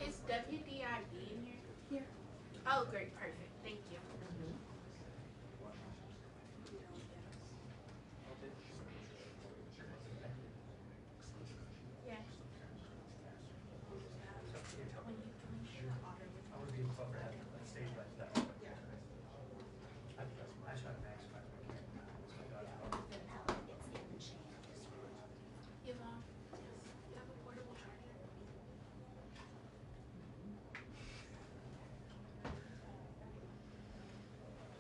Is WDIB in here? Here. Oh, great, perfect. Thank you. Yeah. Yvonne, you have a portable charger?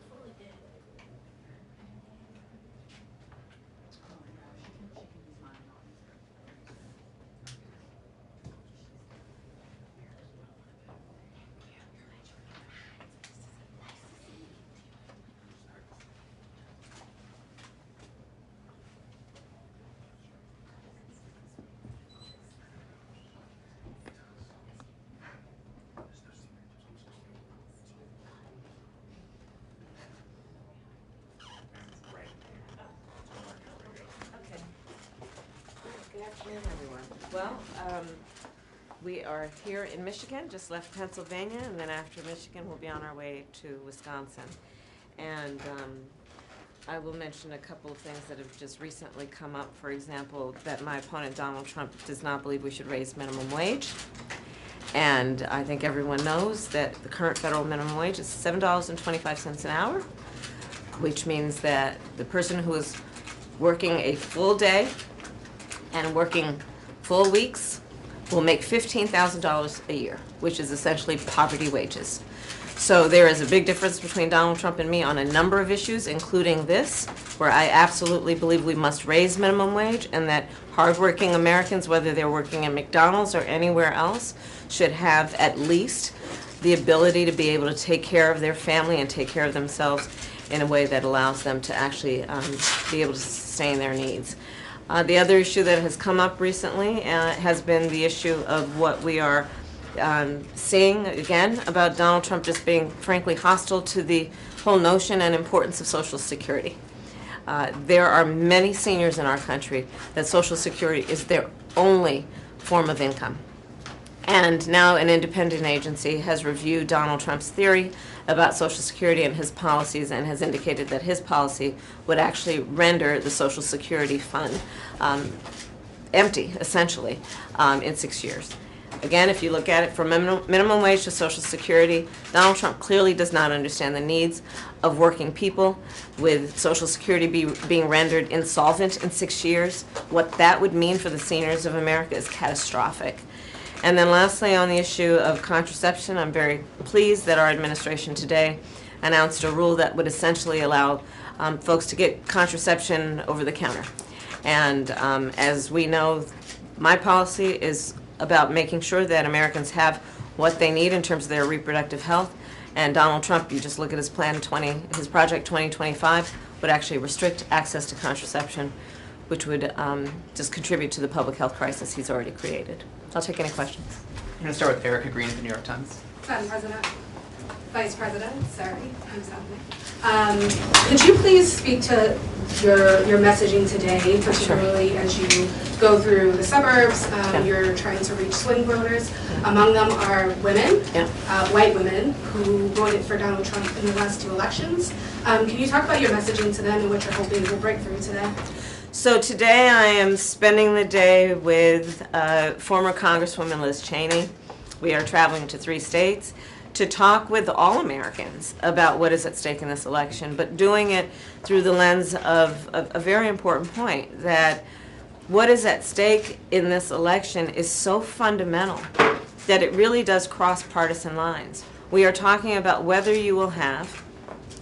Fully did. Okay. Good afternoon, everyone. Well, we are here in Michigan, just left Pennsylvania, and then after Michigan, we'll be on our way to Wisconsin. And I will mention a couple of things that have just recently come up. For example, that my opponent, Donald Trump, does not believe we should raise minimum wage. And I think everyone knows that the current federal minimum wage is $7.25 an hour, which means that the person who is working a full day and working full weeks will make $15,000 a year, which is essentially poverty wages. So there is a big difference between Donald Trump and me on a number of issues, including this, where I absolutely believe we must raise minimum wage and that hardworking Americans, whether they're working at McDonald's or anywhere else, should have at least the ability to be able to take care of their family and take care of themselves in a way that allows them to actually be able to sustain their needs. The other issue that has come up recently has been the issue of what we are seeing, again, about Donald Trump just being frankly hostile to the whole notion and importance of Social Security. There are many seniors in our country that Social Security is their only form of income. And now an independent agency has reviewed Donald Trump's theory about Social Security and his policies and has indicated that his policy would actually render the Social Security fund empty, essentially, in 6 years. Again, if you look at it from minimum wage to Social Security, Donald Trump clearly does not understand the needs of working people, with Social Security being rendered insolvent in 6 years. What that would mean for the seniors of America is catastrophic. And then lastly, on the issue of contraception, I'm very pleased that our administration today announced a rule that would essentially allow folks to get contraception over the counter. And as we know, my policy is about making sure that Americans have what they need in terms of their reproductive health. And Donald Trump, you just look at his plan his Project 2025, would actually restrict access to contraception, which would just contribute to the public health crisis he's already created. I'll take any questions. I'm going to start with Erica Green at the New York Times. Madam President, Vice President, sorry, I'm sorry. Could you please speak to your messaging today, particularly as you go through the suburbs? You're trying to reach swing voters. Among them are women, white women, who voted for Donald Trump in the last 2 elections. Can you talk about your messaging to them and what you're hoping will break through today? So today I am spending the day with former Congresswoman Liz Cheney. We are traveling to 3 states to talk with all Americans about what is at stake in this election, but doing it through the lens of a very important point, that what is at stake in this election is so fundamental that it really does cross partisan lines. We are talking about whether you will have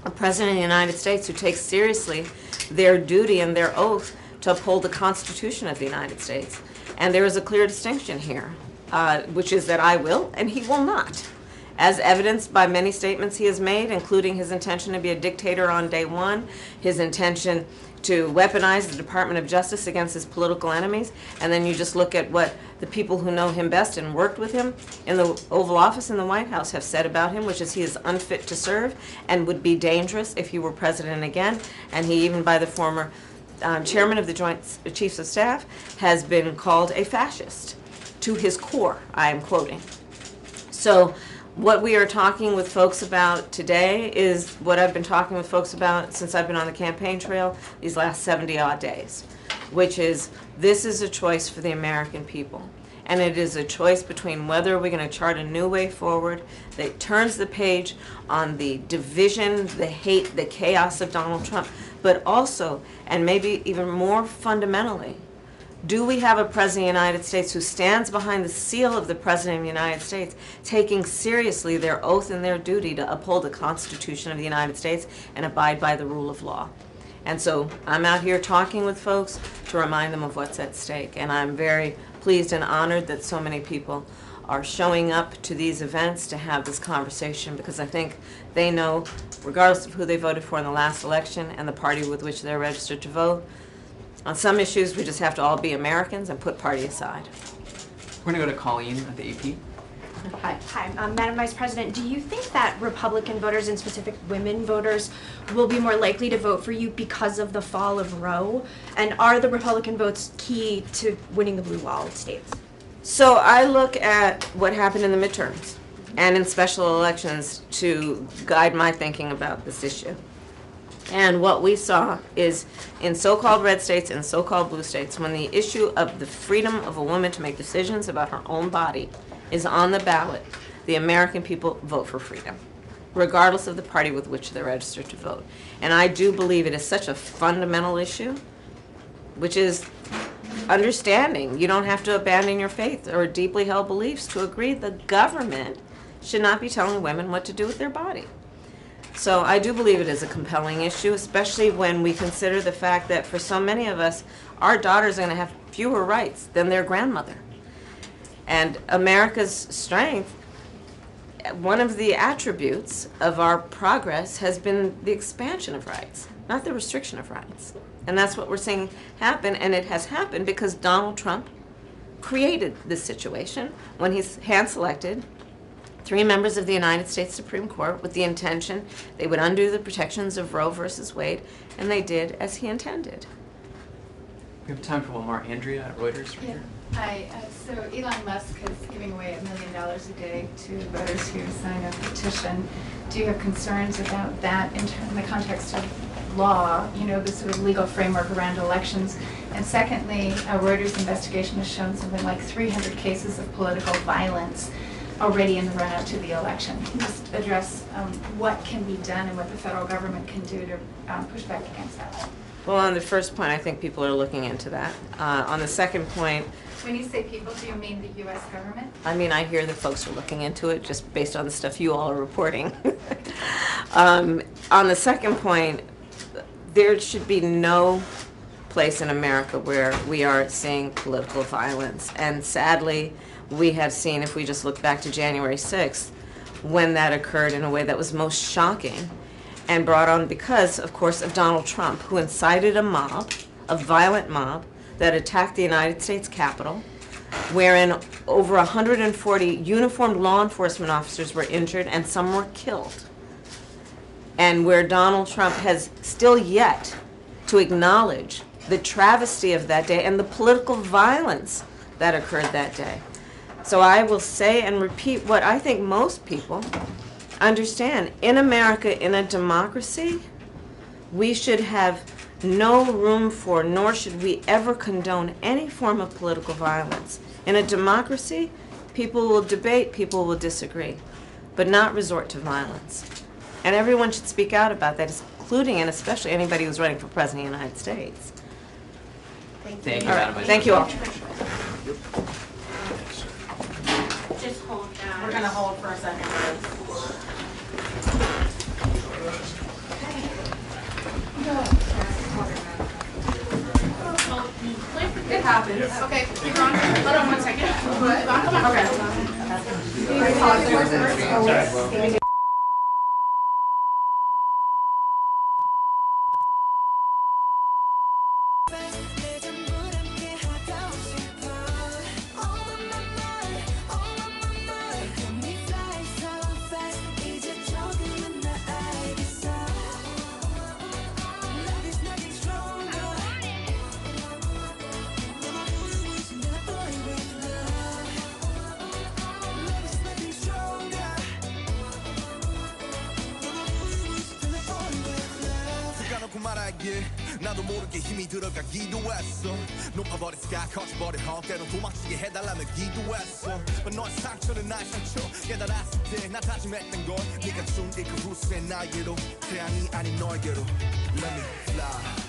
a president of the United States who takes seriously their duty and their oath to uphold the Constitution of the United States. And there is a clear distinction here, which is that I will and he will not. As evidenced by many statements he has made, including his intention to be a dictator on day one, his intention to weaponize the Department of Justice against his political enemies, and then you just look at what the people who know him best and worked with him in the Oval Office in the White House have said about him, which is he is unfit to serve and would be dangerous if he were president again. And he, even by the former chairman of the Joint Chiefs of Staff, has been called a fascist to his core, I am quoting. So what we are talking with folks about today is what I've been talking with folks about since I've been on the campaign trail these last 70-odd days, which is this is a choice for the American people. And it is a choice between whether we're going to chart a new way forward that turns the page on the division, the hate, the chaos of Donald Trump, but also, and maybe even more fundamentally, do we have a President of the United States who stands behind the seal of the President of the United States, taking seriously their oath and their duty to uphold the Constitution of the United States and abide by the rule of law? And so I'm out here talking with folks to remind them of what's at stake. And I'm very pleased and honored that so many people are showing up to these events to have this conversation, because I think they know, regardless of who they voted for in the last election and the party with which they're registered to vote, on some issues we just have to all be Americans and put party aside. We're going to go to Colleen at the AP. Hi, Madam Vice President, do you think that Republican voters, and specific women voters, will be more likely to vote for you because of the fall of Roe? And are the Republican votes key to winning the blue wall states? So I look at what happened in the midterms and in special elections to guide my thinking about this issue. And what we saw is in so-called red states and so-called blue states, when the issue of the freedom of a woman to make decisions about her own body is on the ballot, the American people vote for freedom, regardless of the party with which they're registered to vote. And I do believe it is such a fundamental issue, which is understanding you don't have to abandon your faith or deeply held beliefs to agree the government should not be telling women what to do with their body. So I do believe it is a compelling issue, especially when we consider the fact that for so many of us, our daughters are going to have fewer rights than their grandmother. And America's strength, one of the attributes of our progress has been the expansion of rights, not the restriction of rights. And that's what we're seeing happen, and it has happened because Donald Trump created this situation when he's hand-selected 3 members of the United States Supreme Court with the intention they would undo the protections of Roe versus Wade, and they did as he intended. We have time for one more. Andrea at REUTERS. Yeah. Hi, so Elon Musk is giving away $1 million a day to voters who sign a petition. Do you have concerns about that in the context of law, you know, the sort of legal framework around elections? And secondly, a Reuters investigation has shown something like 300 cases of political violence already in the run-up to the election. Can you just address what can be done and what the federal government can do to push back against that? Well, on the first point, I think people are looking into that. On the second point, When you say people, do you mean the U.S. government? I mean, I hear that folks are looking into it just based on the stuff you all are reporting. On the second point, there should be no place in America where we are seeing political violence. And sadly, we have seen, if we just look back to January 6th, when that occurred in a way that was most shocking and brought on because, of course, of Donald Trump, who incited a mob, a violent mob, that attacked the United States Capitol, wherein over 140 uniformed law enforcement officers were injured and some were killed. And where Donald Trump has still yet to acknowledge the travesty of that day and the political violence that occurred that day. So I will say and repeat what I think most people understand. In America, in a democracy, we should have no room for, nor should we ever condone any form of political violence. In a democracy, people will debate, people will disagree, but not resort to violence. And everyone should speak out about that, including and especially anybody who's running for President of the United States. Thank you, All Madam right, Vice thank you all. Just hold down. We're gonna hold for a second. It happens. Okay, keep on. Hold on one second. Okay. yeah. 나도 모르게 힘이 들어가기도 했어. 높아버린 sky 커져버린 헛 때론 도망치게 해달라며 기도했어. 너의 상처는 나의 상처 깨달았을 때 나 다짐했던 건 네가 준 이 그 후스의 날개로 태양이 아닌 너에게로 Let me fly.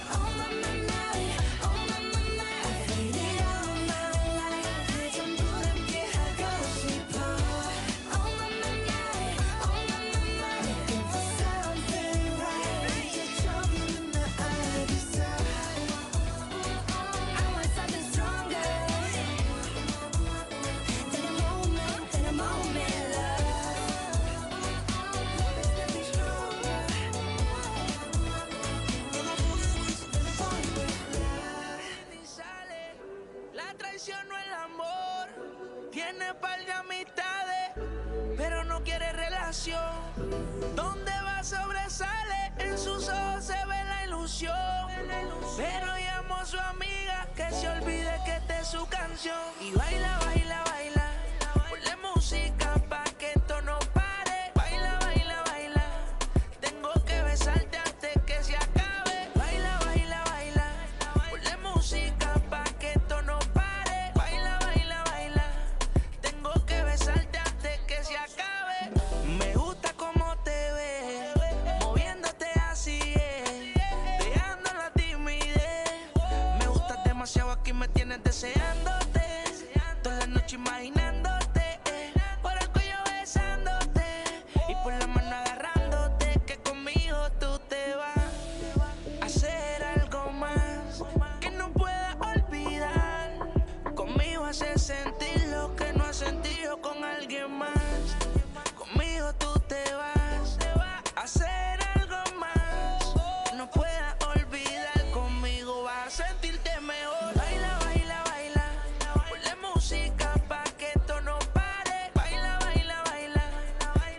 Donde va sobresale, en sus ojos se ve la ilusión. Pero llamo a su amiga que se olvide que esta es su canción. Y baila, baila, baila, ponle música pa' que esto no pare. Baila, baila, baila, tengo que besarte antes que se acabe. Baila, baila, baila, ponle música pa' que esto no pare. Baila, baila, baila, tengo que besarte antes que se acabe. Me gusta cómo te ves, moviéndote así es, dejando la timidez. Me gustas demasiado, aquí me tienes deseándote, toda la noche imaginándote, por el cuello besándote y por la mano agarrándote, que conmigo tú te vas a hacer algo más que no puedas olvidar. Conmigo haces sentir lo que no has sentido con alguien más. Conmigo tú te vas a hacer algo más que no puedas olvidar. Conmigo vas a sentirte mejor. Baila, baila, baila, ponle música pa' que esto no pare. Baila, baila, baila,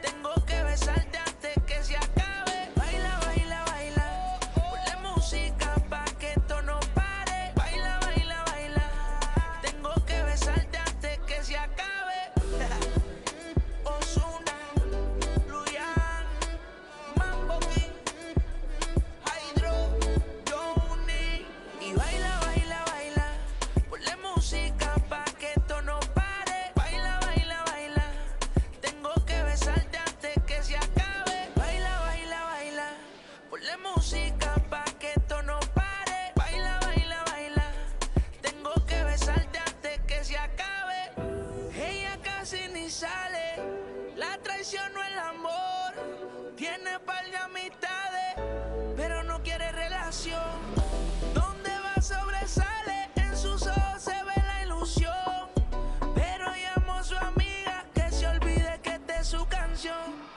tengo que besarte antes que se acabe. Baila, baila, baila, ponle música pa' que esto no pare. Baila, baila, baila, tengo que besarte antes que se acabe. Música pa' que esto no pare. Baila, baila, baila, tengo que besarte antes que se acabe. Ella casi ni sale, la traición no el amor. Tiene par de amistades, pero no quiere relación. Donde va sobresale, en sus ojos se ve la ilusión. Pero llamó a su amiga que se olvide que esta es su canción.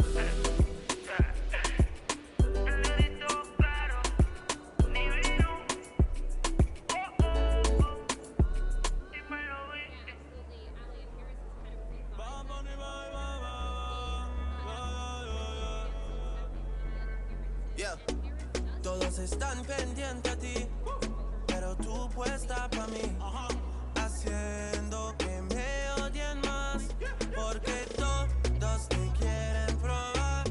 Todos están pendientes a ti, pero tú puesta pa' mí, haciendo que me odien más, porque todos te quieren probar.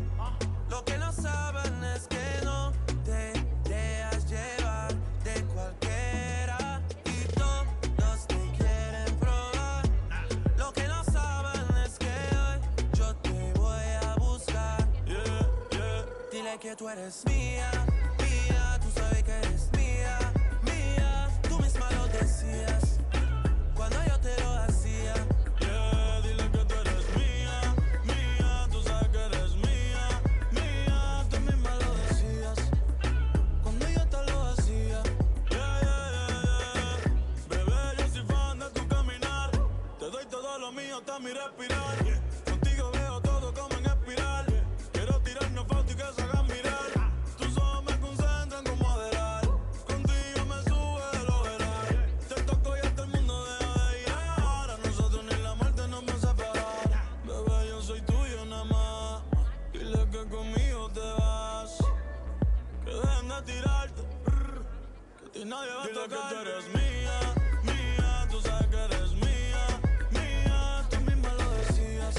Lo que no saben es que no te dejas llevar de cualquiera, y todos te quieren probar. Lo que no saben es que hoy yo te voy a buscar. Dile que tú eres mía. Tú sabes que eres mía, mía. Tú misma lo decías cuando yo te lo hacía. Dile que tú eres mía, mía. Tú sabes que eres mía, mía. Tú misma lo decías cuando yo te lo hacía. Bebé, yo soy fan de tu caminar. Te doy todo lo mío hasta mi respirar. Contigo veo todo como en espiral. Quiero tirarnos fotos y que se hagan mirar. Y nadie va a tocar. Dile que tú eres mía, mía. Tú sabes que eres mía, mía. Tú misma lo decías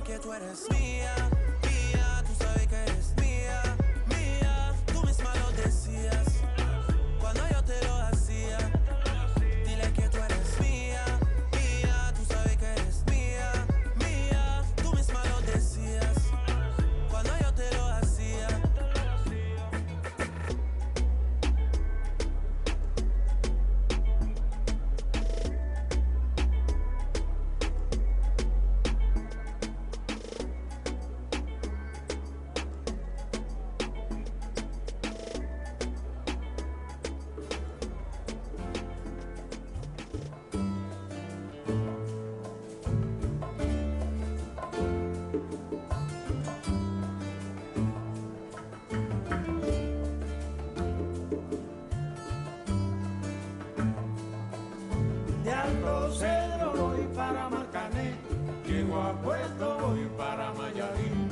que tú eres mía, mía, tú sabes que eres mía, mía, tú misma lo decías cuando yo te lo hacía. Dile que tú eres mía, mía, tú sabes que eres mía, mía, tú misma lo decías cuando yo te lo hacía. De Alto Cedro voy para Marcané, llego a Puerto voy para Mayarín.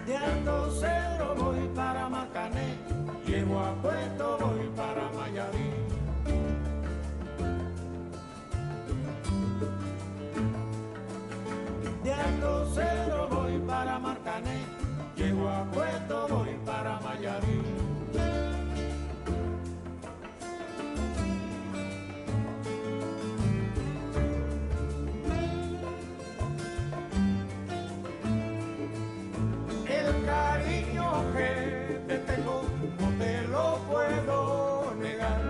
De Alto Cedro voy para Marcané, llego a Puerto voy para Mayarín. De Alto Cedro voy para Marcané, llego a Puerto voy para Mayarín. El cariño que te tengo no te lo puedo negar.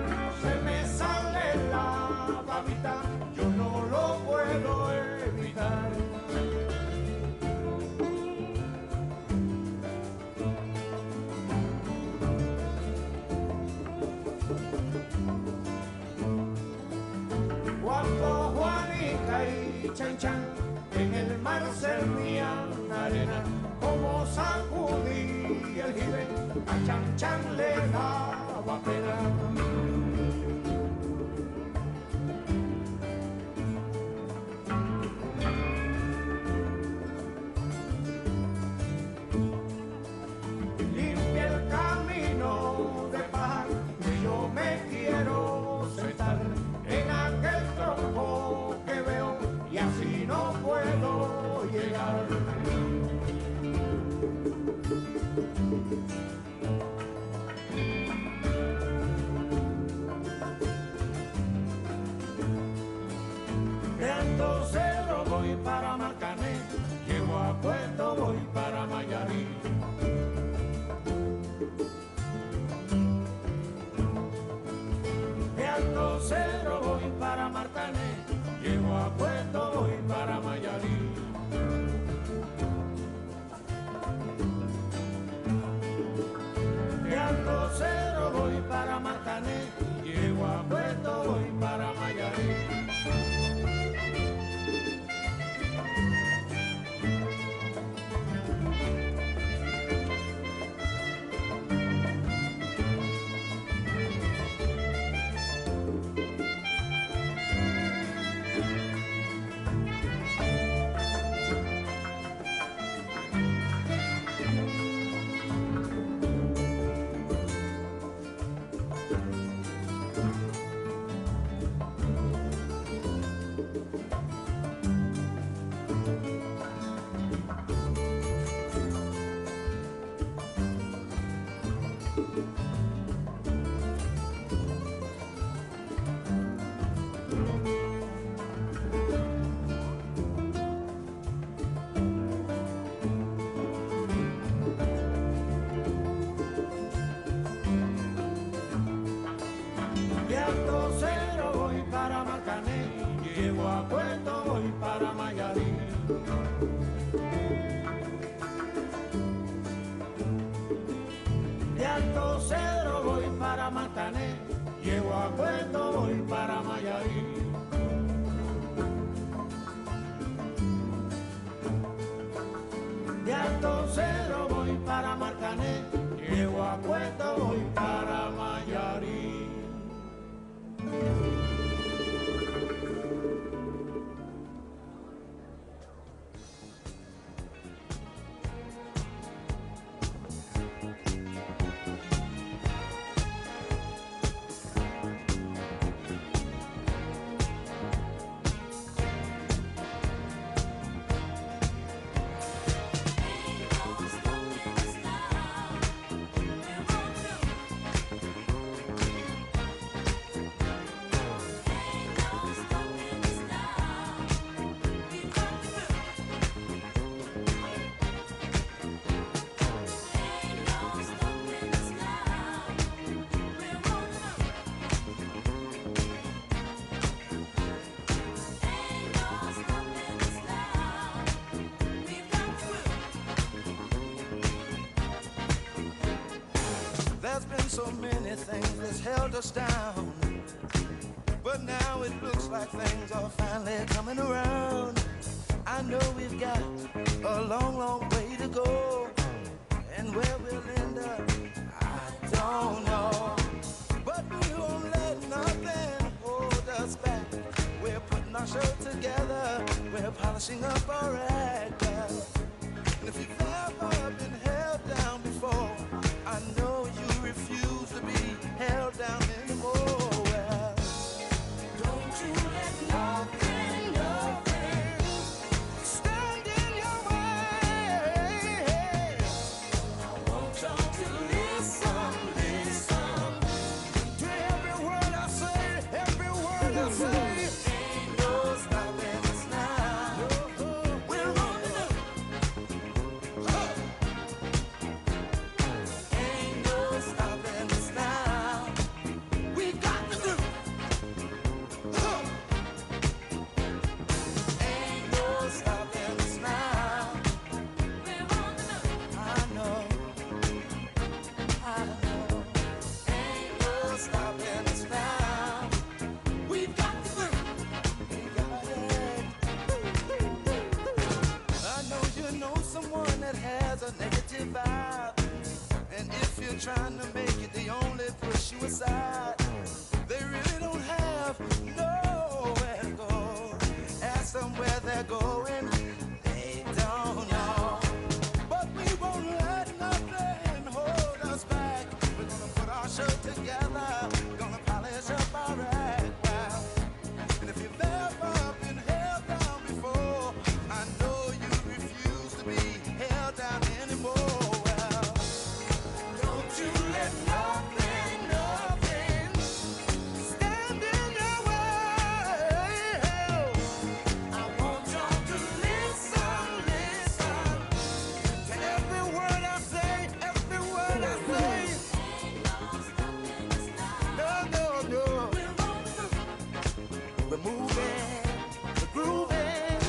Se me sale la babita, yo no lo puedo evitar. Cuando Juanica y Chan Chan en el mar servían arena, como sacudí el jibe, a Chan Chan le daba pena. Limpia el camino de paz, que yo me quiero sentar en aquel tronco que veo y así no puedo llegar. De Alto Cedro voy para Marcané, llego a Puerto voy para Mayarín. De Alto Cedro voy para Marcané, llego a Puerto voy para Mayarín. De Alto Cedro voy para Marcané, llego a Puerto voy para Mayarín. De Alto Cedro voy para Marcané, llego a Puerto voy para Mayarín. De Alto Cedro voy para Marcané, llego a Puerto voy para Mayarín. De Alto Cedro voy para Marcané, llego a Puerto voy para Mayarín. so many things that's held us down. But now it looks like things are finally coming around. I know we've got a long, long way to go. And where we'll end up, I don't know. But we won't let nothing hold us back. We're putting our show together. We're polishing up our act. And if you've ever been held down before, I know you refuse to be held down anymore. Well, don't you let nothing, nothing stand in your way. I want y'all to listen, listen to every word I say, every word I say. Ain't no stopping us now. We're on the ain't no stopping us now. We got to do. Ain't no stopping us now. We're on the I know. Ain't no stopping us now. We've got to do. We got it. I know you know someone that has a negative vibe. And if you're trying to make it, they only push you aside. They really don't have nowhere to go. Ask them where they're going, they don't know. But we won't let nothing hold us back. We're gonna put our show together, gonna polish up our act. Wow. And if you've ever been held down before, I know you refuse to be held down anymore. Well, don't you let nothing, nothing stand in your way. I want y'all to listen, listen to every word I say, every word I say. No, no, no. We're moving, we're grooving.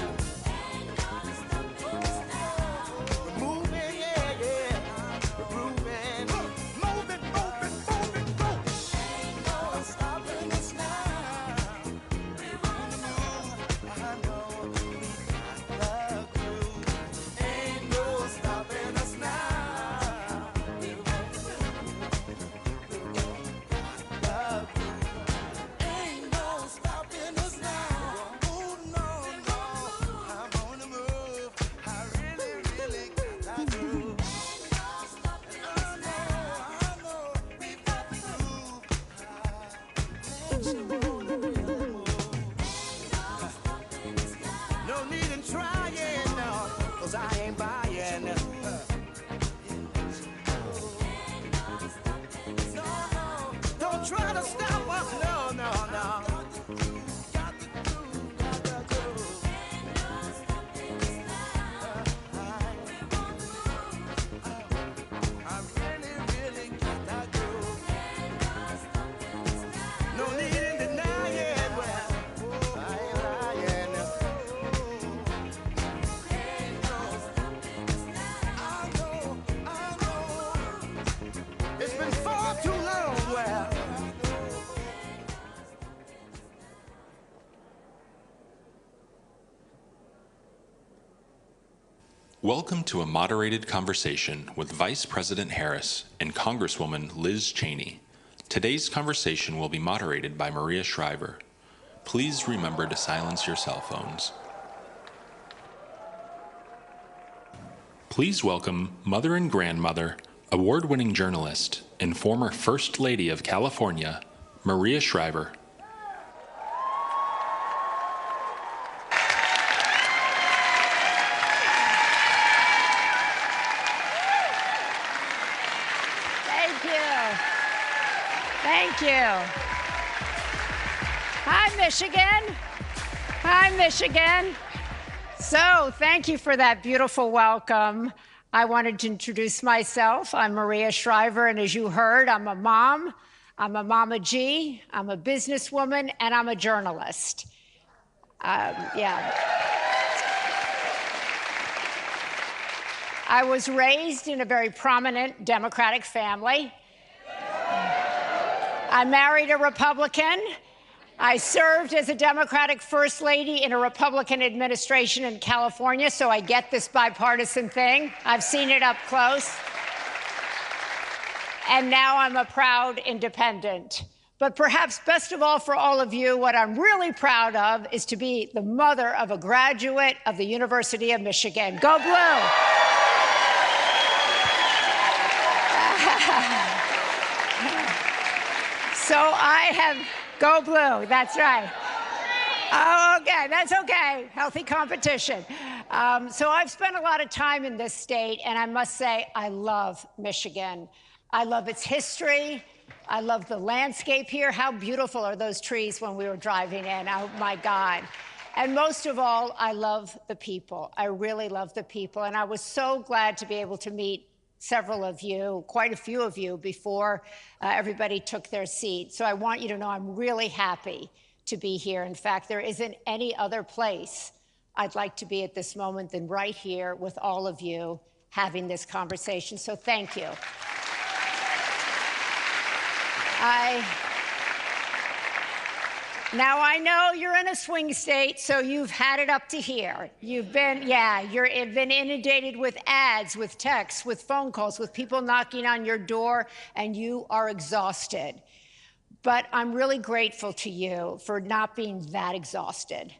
We're moving, yeah, yeah. We're grooving. Moving, moving, moving, moving. Ain't no stopping us now. We're on the move. I know we got the groove. Ain't no stopping us now. We're on the move. We got the groove. Ain't no stopping us now. Oh, no, no. I'm on the move. I really, really got that groove. I know we've got the groove. Makes you wanna really move. No need in trying, no, 'cause I ain't buying. No, no, don't try to stop us. No, no, no. Got the groove, got the groove. I really, really got that groove. No need in denying. Well, I ain't lying. I know. It's been far too long. Well. Welcome to a moderated conversation with Vice President Harris and Congresswoman Liz Cheney. Today's conversation will be moderated by Maria Shriver. Please remember to silence your cell phones. Please welcome mother and grandmother, award-winning journalist, and former First Lady of California, Maria Shriver. Thank you. Thank you. Hi, Michigan. Hi, Michigan. So, thank you for that beautiful welcome. I wanted to introduce myself. I'm Maria Shriver, and as you heard, I'm a mom. I'm a Mama G. I'm a businesswoman, and I'm a journalist. Yeah. I was raised in a very prominent Democratic family. I married a Republican. I served as a Democratic First Lady in a Republican administration in California, so I get this bipartisan thing. I've seen it up close. And now I'm a proud independent. But perhaps best of all for all of you, what I'm really proud of is to be the mother of a graduate of the University of Michigan. Go Blue! So I have, go Blue, that's right. Oh, okay, that's okay. Healthy competition. So I've spent a lot of time in this state, and I must say, I love Michigan. I love its history. I love the landscape here. How beautiful are those trees when we were driving in? Oh, my God. And most of all, I love the people. I really love the people. And I was so glad to be able to meet several of you, quite a few of you, before everybody took their seat. So I want you to know I'm really happy to be here. In fact, there isn't any other place I'd like to be at this moment than right here with all of you having this conversation. So thank you. Now, I know you're in a swing state, so you've had it up to here. You've been inundated with ads, with texts, with phone calls, with people knocking on your door, and you are exhausted. But I'm really grateful to you for not being that exhausted,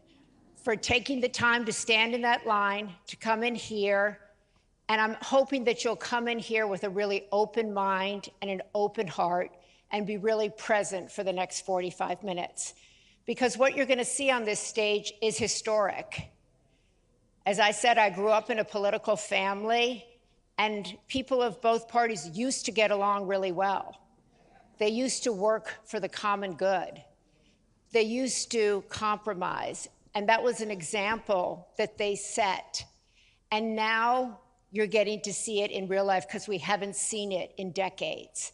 for taking the time to stand in that line, to come in here, and I'm hoping that you'll come in here with a really open mind and an open heart and be really present for the next 45 minutes. Because what you're going to see on this stage is historic. As I said, I grew up in a political family, and people of both parties used to get along really well. They used to work for the common good. They used to compromise, and that was an example that they set. And now you're getting to see it in real life because we haven't seen it in decades.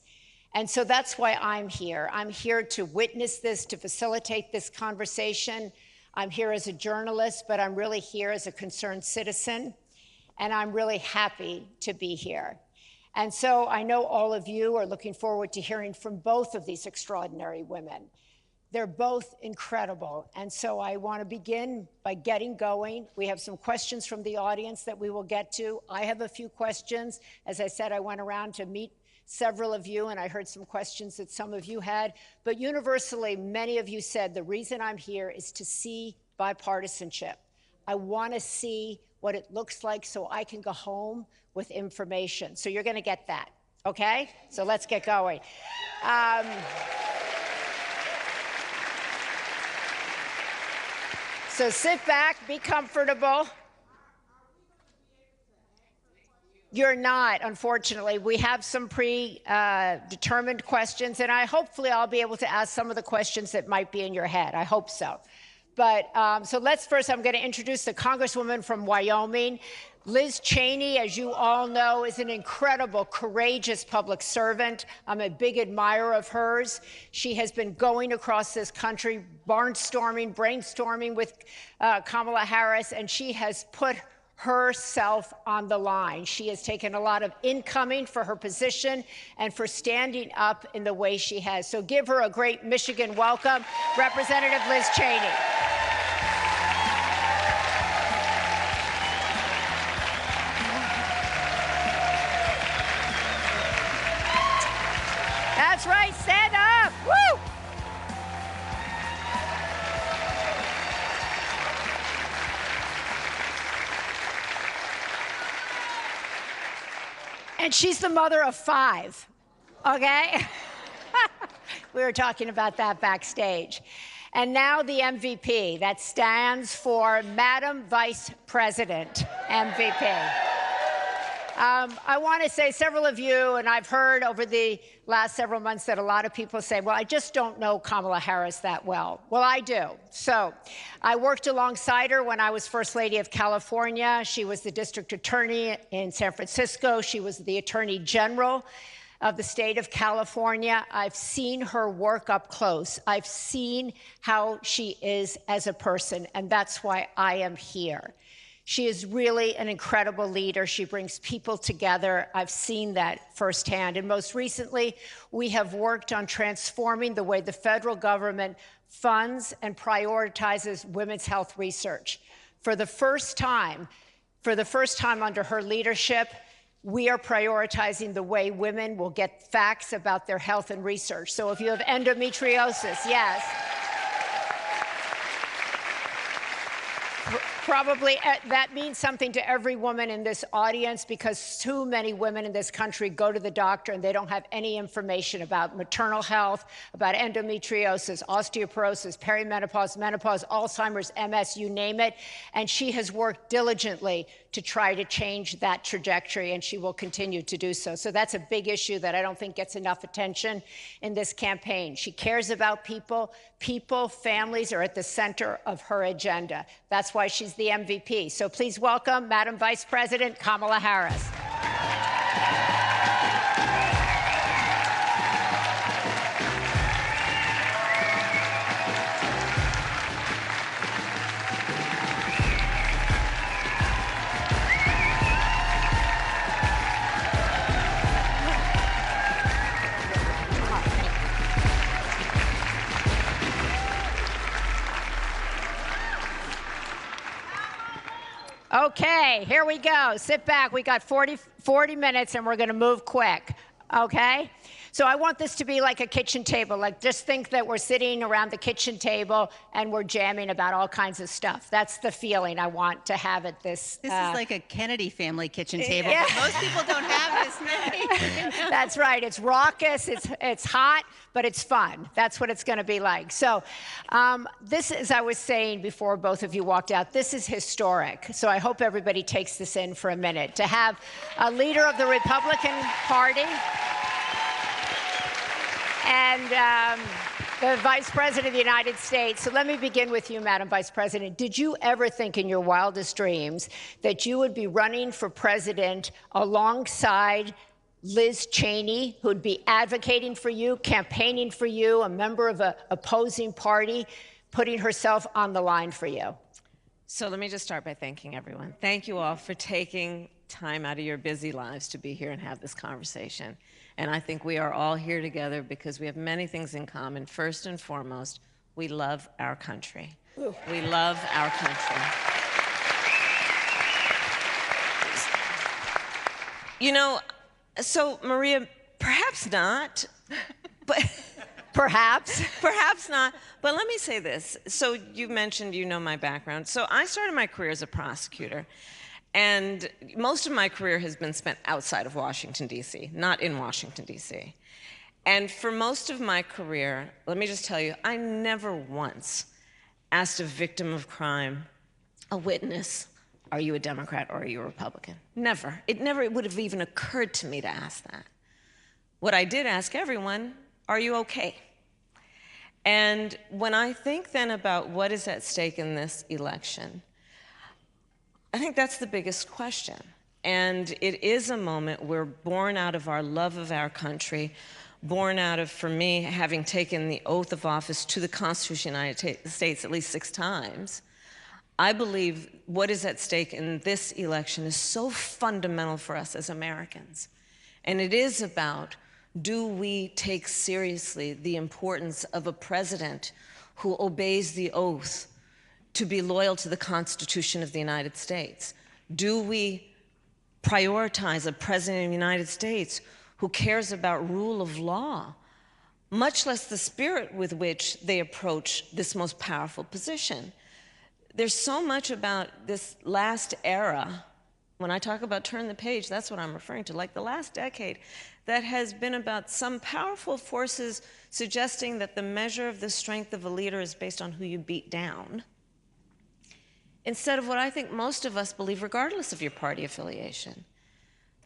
And so that's why I'm here. I'm here to witness this, to facilitate this conversation. I'm here as a journalist, but I'm really here as a concerned citizen. And I'm really happy to be here. And so I know all of you are looking forward to hearing from both of these extraordinary women. They're both incredible. And so I want to begin by getting going. We have some questions from the audience that we will get to. I have a few questions. As I said, I went around to meet several of you, and I heard some questions that some of you had. But universally, many of you said, the reason I'm here is to see bipartisanship. I want to see what it looks like so I can go home with information. So you're going to get that, okay? So let's get going. So sit back, be comfortable. You're not, unfortunately. We have some predetermined questions, and hopefully I'll be able to ask some of the questions that might be in your head. I hope so. But so I'm going to introduce the Congresswoman from Wyoming. Liz Cheney, as you all know, is an incredible, courageous public servant. I'm a big admirer of hers. She has been going across this country, brainstorming with Kamala Harris, and she has put herself on the line. She has taken a lot of incoming for her position and for standing up in the way she has. So give her a great Michigan welcome, Representative Liz Cheney. That's right, stand up, woo! And she's the mother of 5, okay? We were talking about that backstage. And now the MVP, that stands for Madam Vice President, MVP. I want to say several of you, and I've heard over the last several months that a lot of people say, well, I just don't know Kamala Harris that well. Well, I do. So I worked alongside her when I was First Lady of California. She was the district attorney in San Francisco. She was the attorney general of the state of California. I've seen her work up close. I've seen how she is as a person, and that's why I am here. She is really an incredible leader. She brings people together. I've seen that firsthand. And most recently, we have worked on transforming the way the federal government funds and prioritizes women's health research. For the first time under her leadership, we are prioritizing the way women will get facts about their health and research. So if you have endometriosis, yes. Probably that means something to every woman in this audience, because too many women in this country go to the doctor and they don't have any information about maternal health, about endometriosis, osteoporosis, perimenopause, menopause, Alzheimer's, MS, you name it. And she has worked diligently to try to change that trajectory, and she will continue to do so. So that's a big issue that I don't think gets enough attention in this campaign. She cares about people. People, families are at the center of her agenda. That's why she's the MVP. So please welcome Madam Vice President Kamala Harris. Okay, here we go. Sit back. We got 40 minutes, and we're going to move quick, okay? So I want this to be like a kitchen table. Like, just think that we're sitting around the kitchen table, and we're jamming about all kinds of stuff. That's the feeling I want to have at this. This is like a Kennedy family kitchen table. Yeah. But most people don't have this many. That's right. It's raucous, it's hot, but it's fun. That's what it's going to be like. So this, as I was saying before both of you walked out, this is historic. So I hope everybody takes this in for a minute. To have a leader of the Republican Party and the Vice President of the United States. So let me begin with you, Madam Vice President. Did you ever think in your wildest dreams that you would be running for president alongside Liz Cheney, who'd be advocating for you, campaigning for you, a member of an opposing party, putting herself on the line for you? So let me just start by thanking everyone. Thank you all for taking time out of your busy lives to be here and have this conversation. And I think we are all here together because we have many things in common. First and foremost, we love our country. Ooh. We love our country. You know, so Maria, perhaps not, but perhaps not. But let me say this. So you mentioned, you know, my background. So I started my career as a prosecutor. And most of my career has been spent outside of Washington, D.C., not in Washington, D.C. And for most of my career, let me just tell you, I never once asked a victim of crime, a witness, are you a Democrat or are you a Republican? Never. It would have even occurred to me to ask that. What I did ask everyone, are you okay? And when I think then about what is at stake in this election, I think that's the biggest question. And it is a moment where, born out of our love of our country, born out of, for me, having taken the oath of office to the Constitution of the United States at least 6 times, I believe what is at stake in this election is so fundamental for us as Americans. And it is about, do we take seriously the importance of a president who obeys the oath to be loyal to the Constitution of the United States? Do we prioritize a president of the United States who cares about rule of law, much less the spirit with which they approach this most powerful position? There's so much about this last era. When I talk about turn the page, that's what I'm referring to, like the last decade, that has been about some powerful forces suggesting that the measure of the strength of a leader is based on who you beat down, instead of what I think most of us believe, regardless of your party affiliation,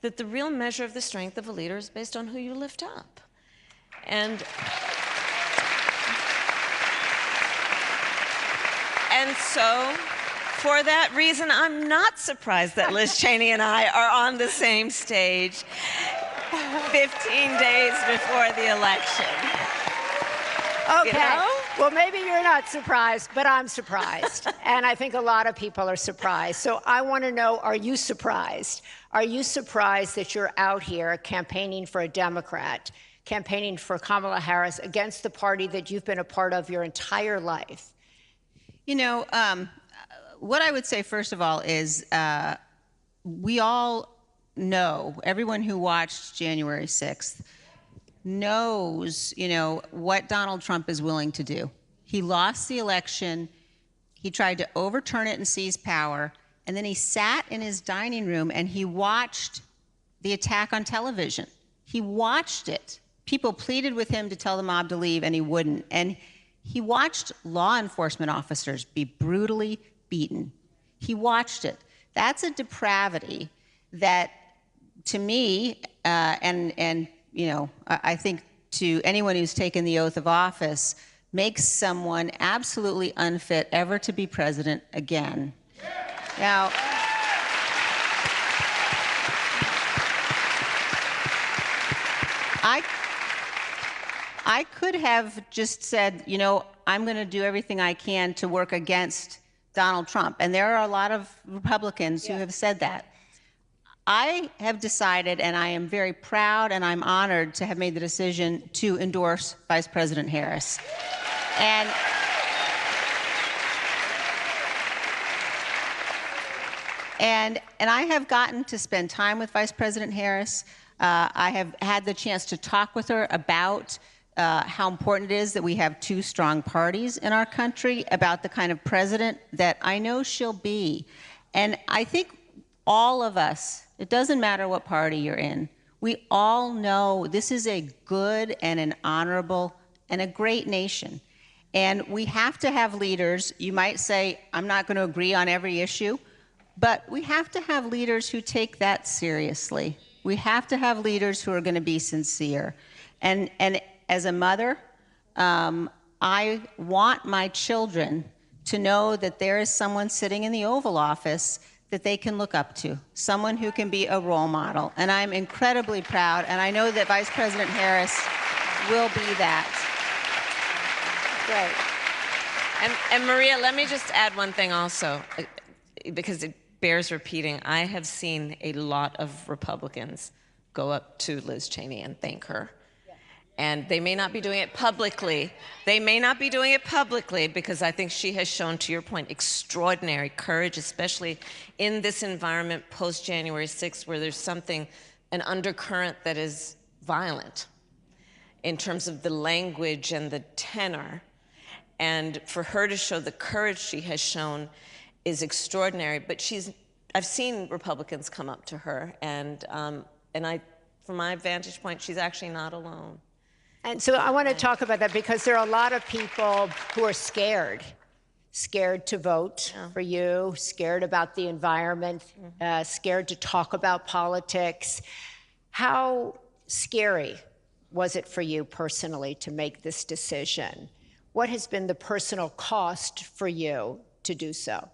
that the real measure of the strength of a leader is based on who you lift up. And so, for that reason, I'm not surprised that Liz Cheney and I are on the same stage 15 days before the election. Okay. You know? Well, maybe you're not surprised, but I'm surprised. And I think a lot of people are surprised. So I want to know, are you surprised? Are you surprised that you're out here campaigning for a Democrat, campaigning for Kamala Harris against the party that you've been a part of your entire life? You know, what I would say, first of all, is we all know, everyone who watched January 6th knows, you know, what Donald Trump is willing to do. He lost the election. He tried to overturn it and seize power. And then he sat in his dining room and he watched the attack on television. He watched it. People pleaded with him to tell the mob to leave, and he wouldn't. And he watched law enforcement officers be brutally beaten. He watched it. That's a depravity that, to me, and you know, I think to anyone who's taken the oath of office, makes someone absolutely unfit ever to be president again. Now, I could have just said, you know, I'm going to do everything I can to work against Donald Trump. And there are a lot of Republicans who have said that. I have decided, and I am very proud and I'm honored to have made the decision to endorse Vice President Harris. And I have gotten to spend time with Vice President Harris. I have had the chance to talk with her about how important it is that we have two strong parties in our country, about the kind of president that I know she'll be. And I think all of us, it doesn't matter what party you're in, we all know this is a good and an honorable and a great nation. And we have to have leaders. You might say, I'm not going to agree on every issue, but we have to have leaders who take that seriously. We have to have leaders who are going to be sincere. And as a mother, I want my children to know that there is someone sitting in the Oval Office that they can look up to, someone who can be a role model. And I'm incredibly proud, and I know that Vice President Harris will be that. Great. And Maria, let me just add one thing also, because it bears repeating. I have seen a lot of Republicans go up to Liz Cheney and thank her. And they may not be doing it publicly. They may not be doing it publicly because I think she has shown, to your point, extraordinary courage, especially in this environment post-January 6th, where there's something, an undercurrent that is violent in terms of the language and the tenor. And for her to show the courage she has shown is extraordinary. But I've seen Republicans come up to her, and from my vantage point, she's actually not alone. And so I want to talk about that because there are a lot of people who are scared to vote for you, scared about the environment, scared to talk about politics. How scary was it for you personally to make this decision? What has been the personal cost for you to do so?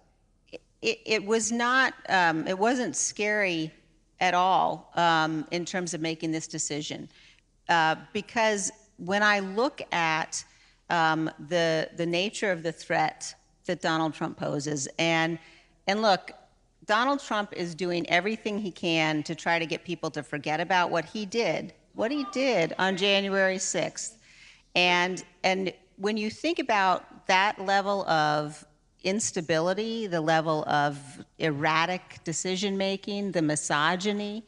It was not, it wasn't scary at all in terms of making this decision. Because when I look at the nature of the threat that Donald Trump poses, and look, Donald Trump is doing everything he can to try to get people to forget about what he did on January 6th. And when you think about that level of instability, the level of erratic decision-making, the misogyny,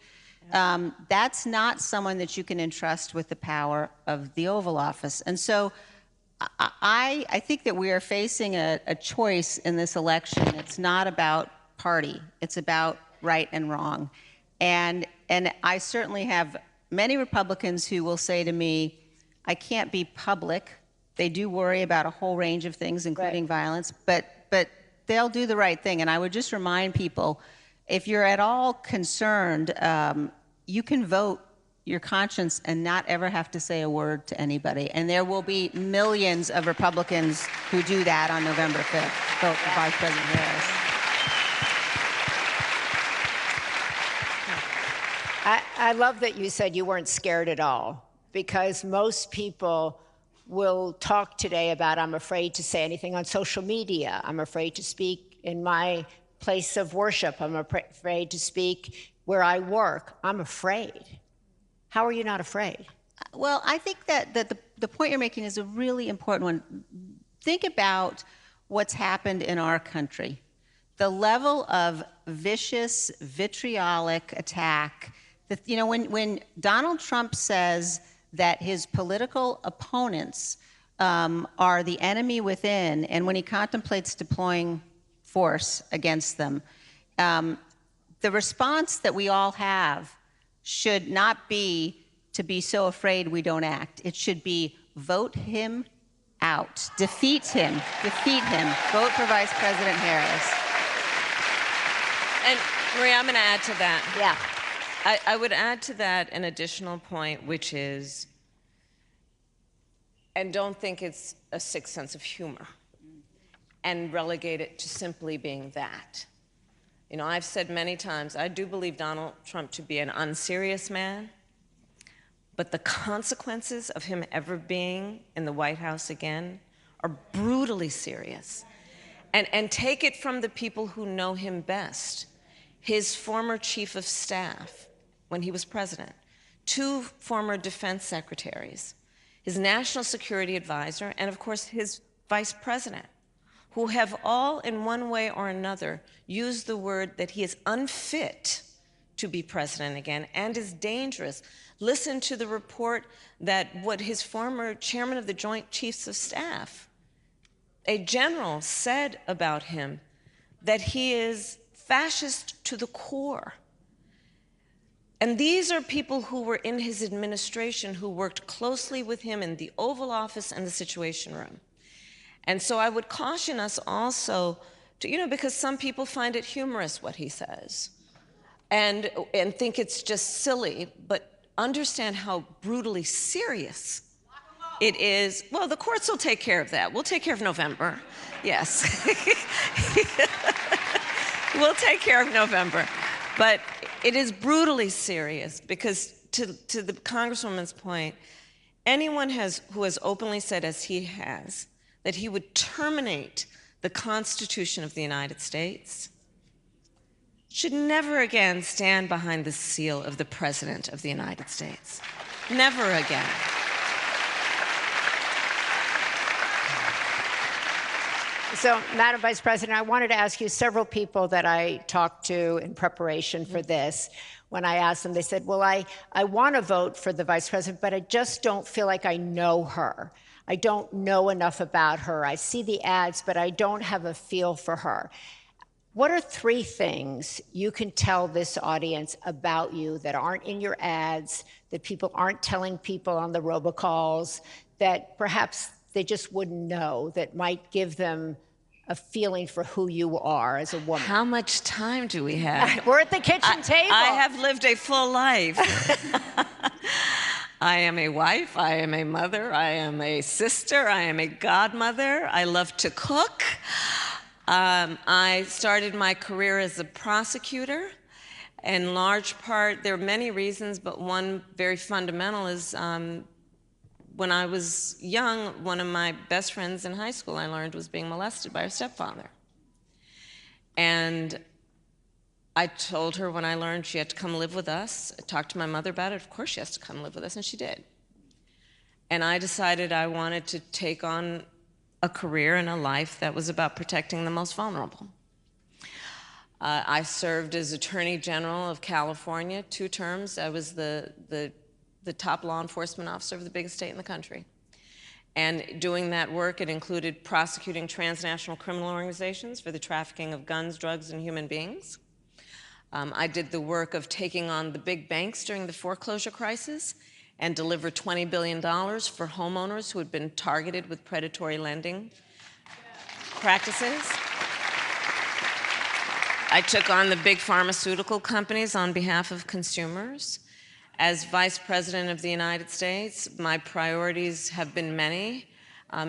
that's not someone that you can entrust with the power of the Oval Office. And so I think that we are facing a choice in this election. It's not about party. It's about right and wrong. And I certainly have many Republicans who will say to me, I can't be public. They do worry about a whole range of things, including violence, but they'll do the right thing. And I would just remind people, if you're at all concerned, you can vote your conscience and not ever have to say a word to anybody. And there will be millions of Republicans who do that on November 5th, vote for Vice President Harris. I love that you said you weren't scared at all, because most people will talk today about I'm afraid to say anything on social media. I'm afraid to speak in my place of worship. I'm afraid to speak where I work. I'm afraid. How are you not afraid? Well, I think that the point you're making is a really important one. Think about what's happened in our country. The level of vicious, vitriolic attack. That, you know, when Donald Trump says that his political opponents are the enemy within, and when he contemplates deploying force against them, the response that we all have should not be to be so afraid we don't act. It should be vote him out, defeat him, vote for Vice President Harris. And Maria, I'm going to add to that. Yeah. I would add to that an additional point, which is, and don't think it's a sick sense of humor and relegate it to simply being that. You know, I've said many times, I do believe Donald Trump to be an unserious man, but the consequences of him ever being in the White House again are brutally serious. And take it from the people who know him best. His former chief of staff, when he was president, 2 former defense secretaries, his national security advisor, and of course his vice president, who have all in one way or another used the word that he is unfit to be president again and is dangerous. Listen to the report that what his former chairman of the Joint Chiefs of Staff, a general, said about him, that he is fascist to the core. And these are people who were in his administration, who worked closely with him in the Oval Office and the Situation Room. And so I would caution us also to, you know, because some people find it humorous what he says and think it's just silly, but understand how brutally serious it is. Well, the courts will take care of that. We'll take care of November. Yes. We'll take care of November. But it is brutally serious because, to the Congresswoman's point, anyone who has openly said, as he has, that he would terminate the Constitution of the United States should never again stand behind the seal of the President of the United States. Never again. So, Madam Vice President, I wanted to ask you, several people that I talked to in preparation for this, when I asked them, they said, well, I want to vote for the Vice President, but I just don't feel like I know her. I don't know enough about her. I see the ads, but I don't have a feel for her. What are 3 things you can tell this audience about you that aren't in your ads, that people aren't telling people on the robocalls, that perhaps they just wouldn't know, that might give them a feeling for who you are as a woman? How much time do we have? We're at the kitchen table. I have lived a full life. I am a wife, I am a mother, I am a sister, I am a godmother, I love to cook. I started my career as a prosecutor. In large part, there are many reasons, but one very fundamental is when I was young, one of my best friends in high school, I learned, was being molested by her stepfather. And I told her when I learned she had to come live with us. I talked to my mother about it. Of course she has to come live with us, and she did. And I decided I wanted to take on a career and a life that was about protecting the most vulnerable. I served as Attorney General of California 2 terms. I was the top law enforcement officer of the biggest state in the country. And doing that work, it included prosecuting transnational criminal organizations for the trafficking of guns, drugs, and human beings. I did the work of taking on the big banks during the foreclosure crisis and delivered $20 billion for homeowners who had been targeted with predatory lending practices. I took on the big pharmaceutical companies on behalf of consumers. As Vice President of the United States, my priorities have been many,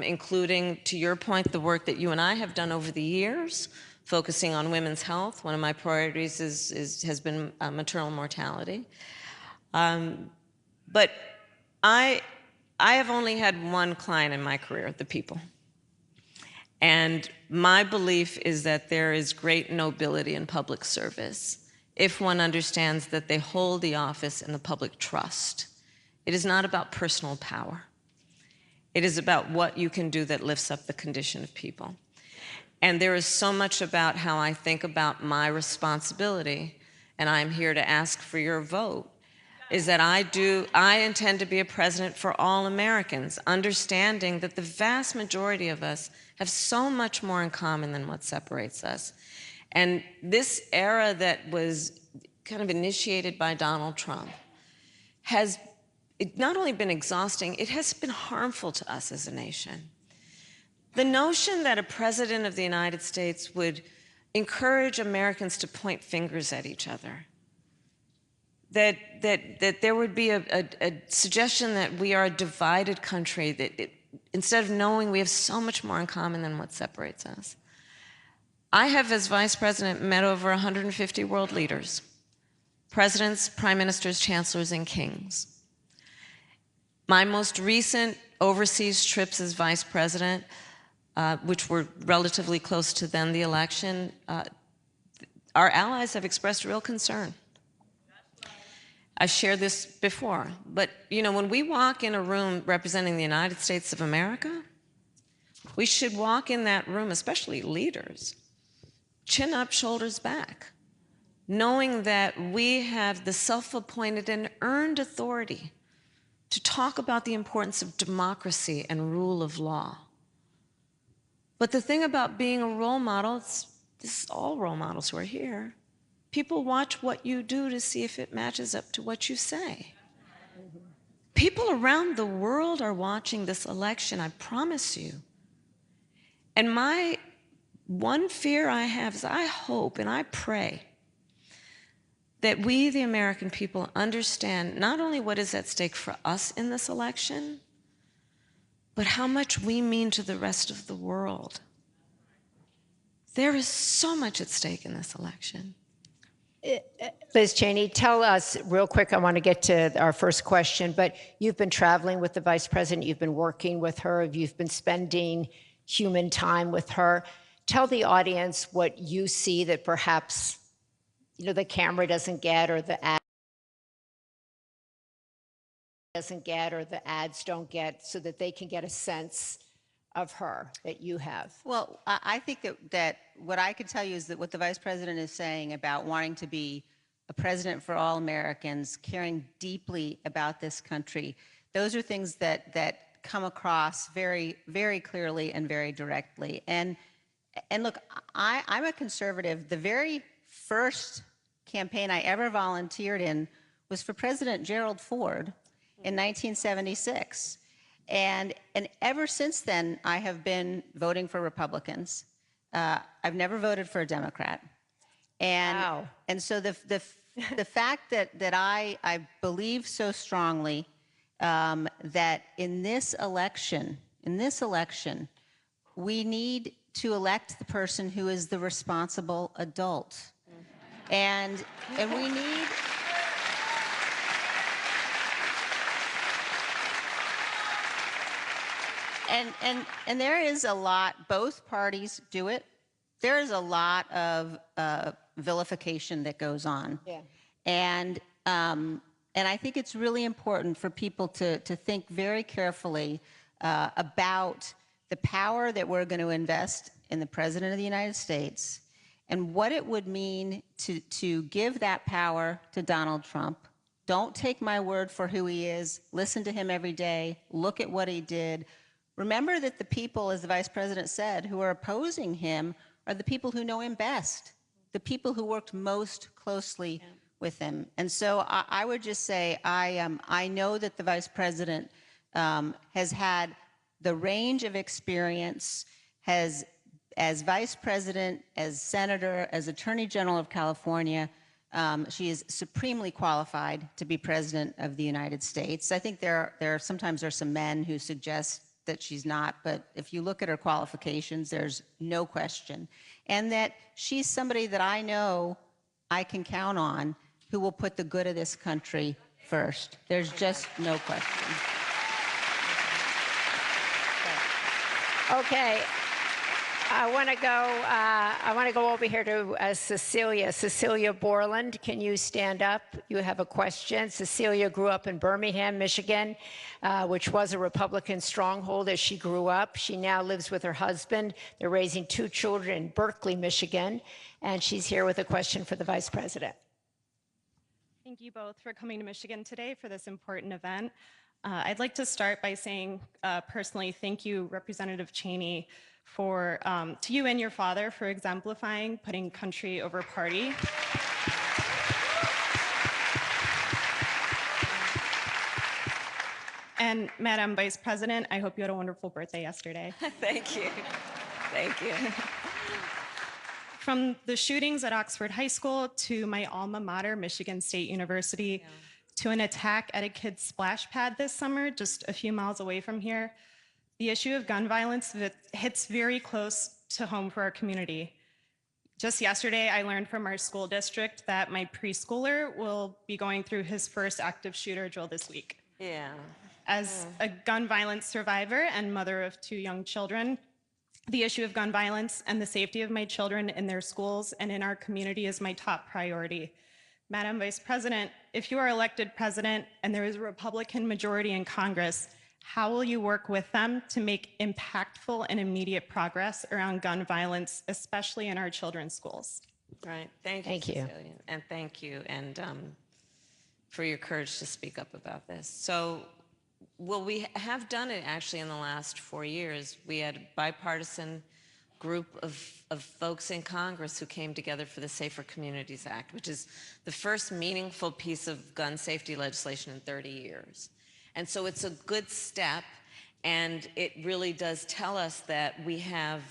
including, to your point, the work that you and I have done over the years, focusing on women's health. One of my priorities has been maternal mortality. But I I have only had one client in my career, the people. And my belief is that there is great nobility in public service if one understands that they hold the office in the public trust. It is not about personal power. It is about what you can do that lifts up the condition of people. And there is so much about how I think about my responsibility, and I'm here to ask for your vote, is that I intend to be a president for all Americans, understanding that the vast majority of us have so much more in common than what separates us. And this era that was kind of initiated by Donald Trump has not only been exhausting, it has been harmful to us as a nation. The notion that a president of the United States would encourage Americans to point fingers at each other, that there would be a suggestion that we are a divided country, that instead of knowing we have so much more in common than what separates us. I have, as vice president, met over 150 world leaders, presidents, prime ministers, chancellors, and kings. My most recent overseas trips as vice president, which were relatively close to then the election, our allies have expressed real concern. I've shared this before, but when we walk in a room representing the United States of America, we should walk in that room, especially leaders, chin up, shoulders back, knowing that we have the self-appointed and earned authority to talk about the importance of democracy and rule of law. But the thing about being a role model, this is all role models who are here, people watch what you do to see if it matches up to what you say. People around the world are watching this election, I promise you. And my one fear I have is I hope and I pray that we, the American people, understand not only what is at stake for us in this election, but how much we mean to the rest of the world. There is so much at stake in this election. Liz Cheney, tell us real quick, I want to get to our first question, but you've been traveling with the vice president, you've been working with her, you've been spending human time with her. Tell the audience what you see that perhaps the camera doesn't get, or the ad doesn't get, or the ads don't get, so that they can get a sense of her that you have. Well, I think that what I could tell you is that what the vice president is saying about wanting to be a president for all Americans, caring deeply about this country, those are things that come across very, very clearly and very directly. And look, I'm a conservative. The very first campaign I ever volunteered in was for President Gerald Ford in 1976. And ever since then, I have been voting for Republicans. I've never voted for a Democrat. And, wow. And so the fact that I believe so strongly that in this election, we need to elect the person who is the responsible adult. And we need... And there is a lot, both parties do it. There is a lot of vilification that goes on. Yeah. And I think it's really important for people to think very carefully about the power that we're going to invest in the President of the United States and what it would mean to give that power to Donald Trump. Don't take my word for who he is. Listen to him every day. Look at what he did. Remember that the people, as the vice president said, who are opposing him are the people who know him best, the people who worked most closely with him. And so I would just say I know that the vice president has had the range of experience, as vice president, as senator, as attorney general of California. She is supremely qualified to be president of the United States. I think sometimes there are some men who suggest that she's not, but if you look at her qualifications, there's no question. And that she's somebody that I know I can count on who will put the good of this country first. There's just no question. Okay. I want to go over here to Cecilia. Cecilia Borland, can you stand up? You have a question. Cecilia grew up in Birmingham, Michigan, which was a Republican stronghold as she grew up. She now lives with her husband. They're raising 2 children in Berkeley, Michigan, and she's here with a question for the Vice President. Thank you both for coming to Michigan today for this important event. I'd like to start by saying personally, thank you, Representative Cheney, for to you and your father for exemplifying putting country over party. And Madam Vice President, I hope you had a wonderful birthday yesterday. Thank you. Thank you. From the shootings at Oxford High School to my alma mater, Michigan State University, to an attack at a kid's splash pad this summer, just a few miles away from here, the issue of gun violence hits very close to home for our community. Just yesterday, I learned from our school district that my preschooler will be going through his first active shooter drill this week. Yeah. As a gun violence survivor and mother of 2 young children, the issue of gun violence and the safety of my children in their schools and in our community is my top priority. Madam Vice President, if you are elected president and there is a Republican majority in Congress, how will you work with them to make impactful and immediate progress around gun violence, especially in our children's schools? Right. Thank you, Cecilia. And thank you for your courage to speak up about this. So, well, we have done it actually in the last 4 years. We had a bipartisan group of folks in Congress who came together for the Safer Communities Act, which is the first meaningful piece of gun safety legislation in 30 years. And so it's a good step, and it really does tell us that we have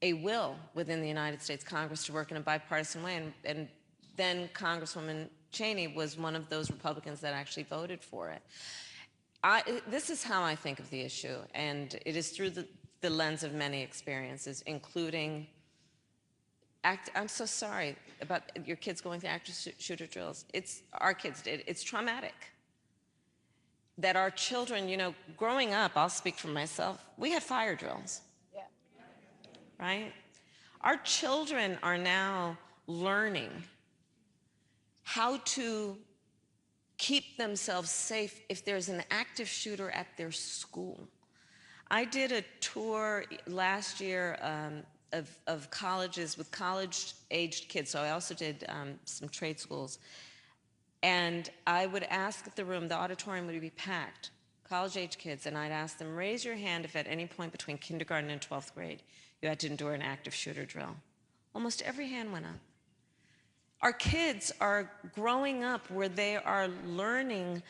a will within the United States Congress to work in a bipartisan way. And then Congresswoman Cheney was one of those Republicans that actually voted for it. This is how I think of the issue, and it is through the lens of many experiences, including, I'm so sorry about your kids going through active shooter drills. Our kids did. It's traumatic. That our children, you know, growing up, I'll speak for myself, we had fire drills. Yeah. Right? Our children are now learning how to keep themselves safe if there's an active shooter at their school. I did a tour last year of colleges with college-aged kids, so I also did some trade schools. And I would ask the auditorium would be packed, college-age kids, and I'd ask them, raise your hand if at any point between kindergarten and 12th grade you had to endure an active shooter drill. Almost every hand went up. Our kids are growing up where they are learning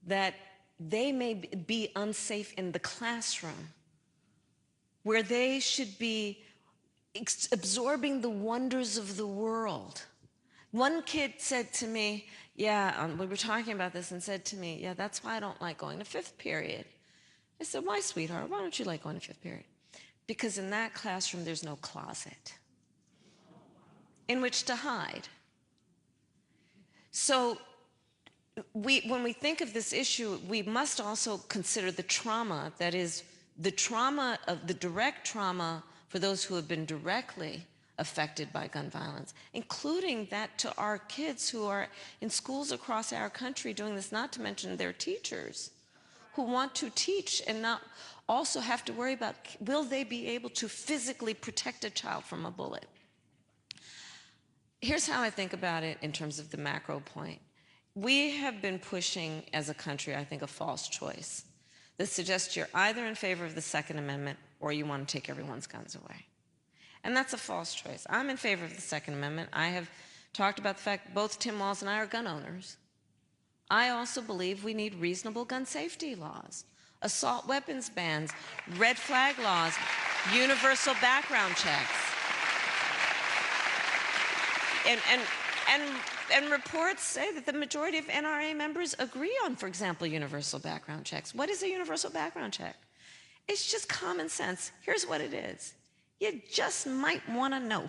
that they may be unsafe in the classroom, where they should be absorbing the wonders of the world. One kid said to me, we were talking about this, and said to me, yeah, that's why I don't like going to 5th period. I said, why, sweetheart? Why don't you like going to 5th period? Because in that classroom, there's no closet in which to hide. So when we think of this issue, we must also consider the trauma, that is, the direct trauma for those who have been directly affected by gun violence, including that to our kids who are in schools across our country doing this, not to mention their teachers who want to teach and not also have to worry about, will they be able to physically protect a child from a bullet? Here's how I think about it in terms of the macro point. We have been pushing as a country, I think, a false choice that suggests you're either in favor of the Second Amendment or you want to take everyone's guns away. And that's a false choice. I'm in favor of the Second Amendment. I have talked about the fact both Tim Walz and I are gun owners. I also believe we need reasonable gun safety laws, assault weapons bans, red flag laws, universal background checks. And reports say that the majority of NRA members agree on, for example, universal background checks. What is a universal background check? It's just common sense. Here's what it is. You just might want to know,